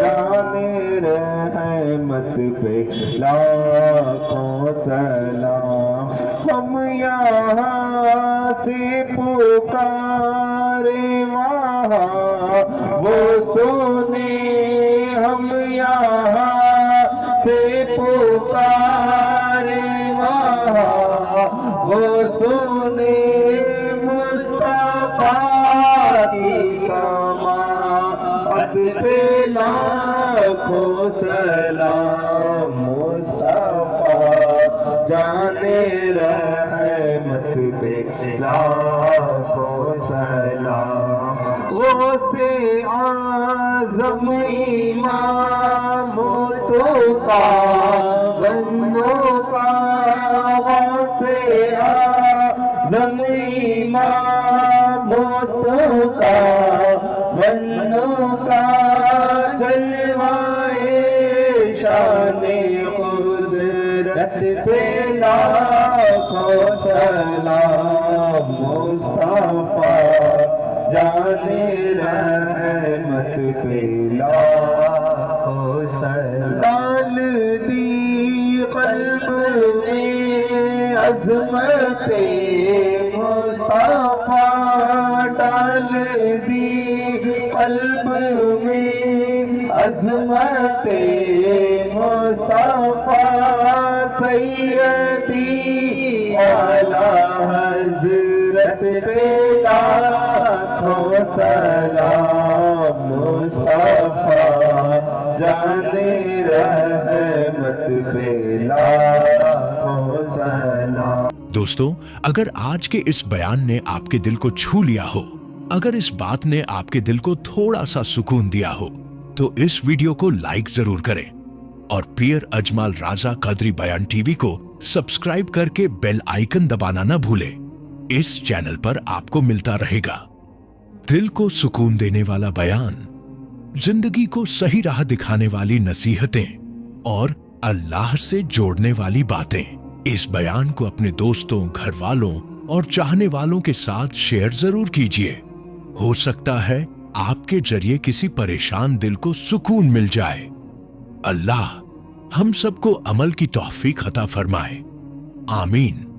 جانے رحمت پہ لاکھوں سلام. ہم یہاں سے پکارے وہاں وہ سونے، ہم یہاں سے پکارے وہاں وہ سونے، مصطفیٰ کی سماعت پہ لاکھوں سلام مصطفیٰ جانے رحمت پہ لاکھوں سلام. غوث اعظم امام تو کا بندوں کا، غوث اعظم امام تو کا بندوں کا، جلوائے شان قدرت پہ لاکھوں سلام مصطفیٰ جانے رحمت پہ لاکھوں سلام. ڈال دی قلب میں عظمت مصطفیٰ، ڈال دی قلب میں عظمت مصطفیٰ، سیدی اعلیٰ حضرت پہ لاکھوں سلام مصطفیٰ جانے رحمت پہ لاکھوں سلام. دوستو، اگر آج کے اس بیان نے آپ کے دل کو چھو لیا ہو، اگر اس بات نے آپ کے دل کو تھوڑا سا سکون دیا ہو، تو اس ویڈیو کو لائک ضرور کریں اور پیر اجمل رضا قادری بیان ٹی وی کو سبسکرائب کر کے بیل آئیکن دبانا نہ بھولیں. اس چینل پر آپ کو ملتا رہے گا دل کو سکون دینے والا بیان، زندگی کو صحیح راہ دکھانے والی نصیحتیں اور اللہ سے جوڑنے والی باتیں. اس بیان کو اپنے دوستوں، گھر والوں اور چاہنے والوں کے ساتھ شیئر ضرور کیجیے. ہو سکتا ہے آپ کے ذریعے کسی پریشان دل کو سکون مل جائے. اللہ ہم سب کو عمل کی توفیق عطا فرمائے. آمین.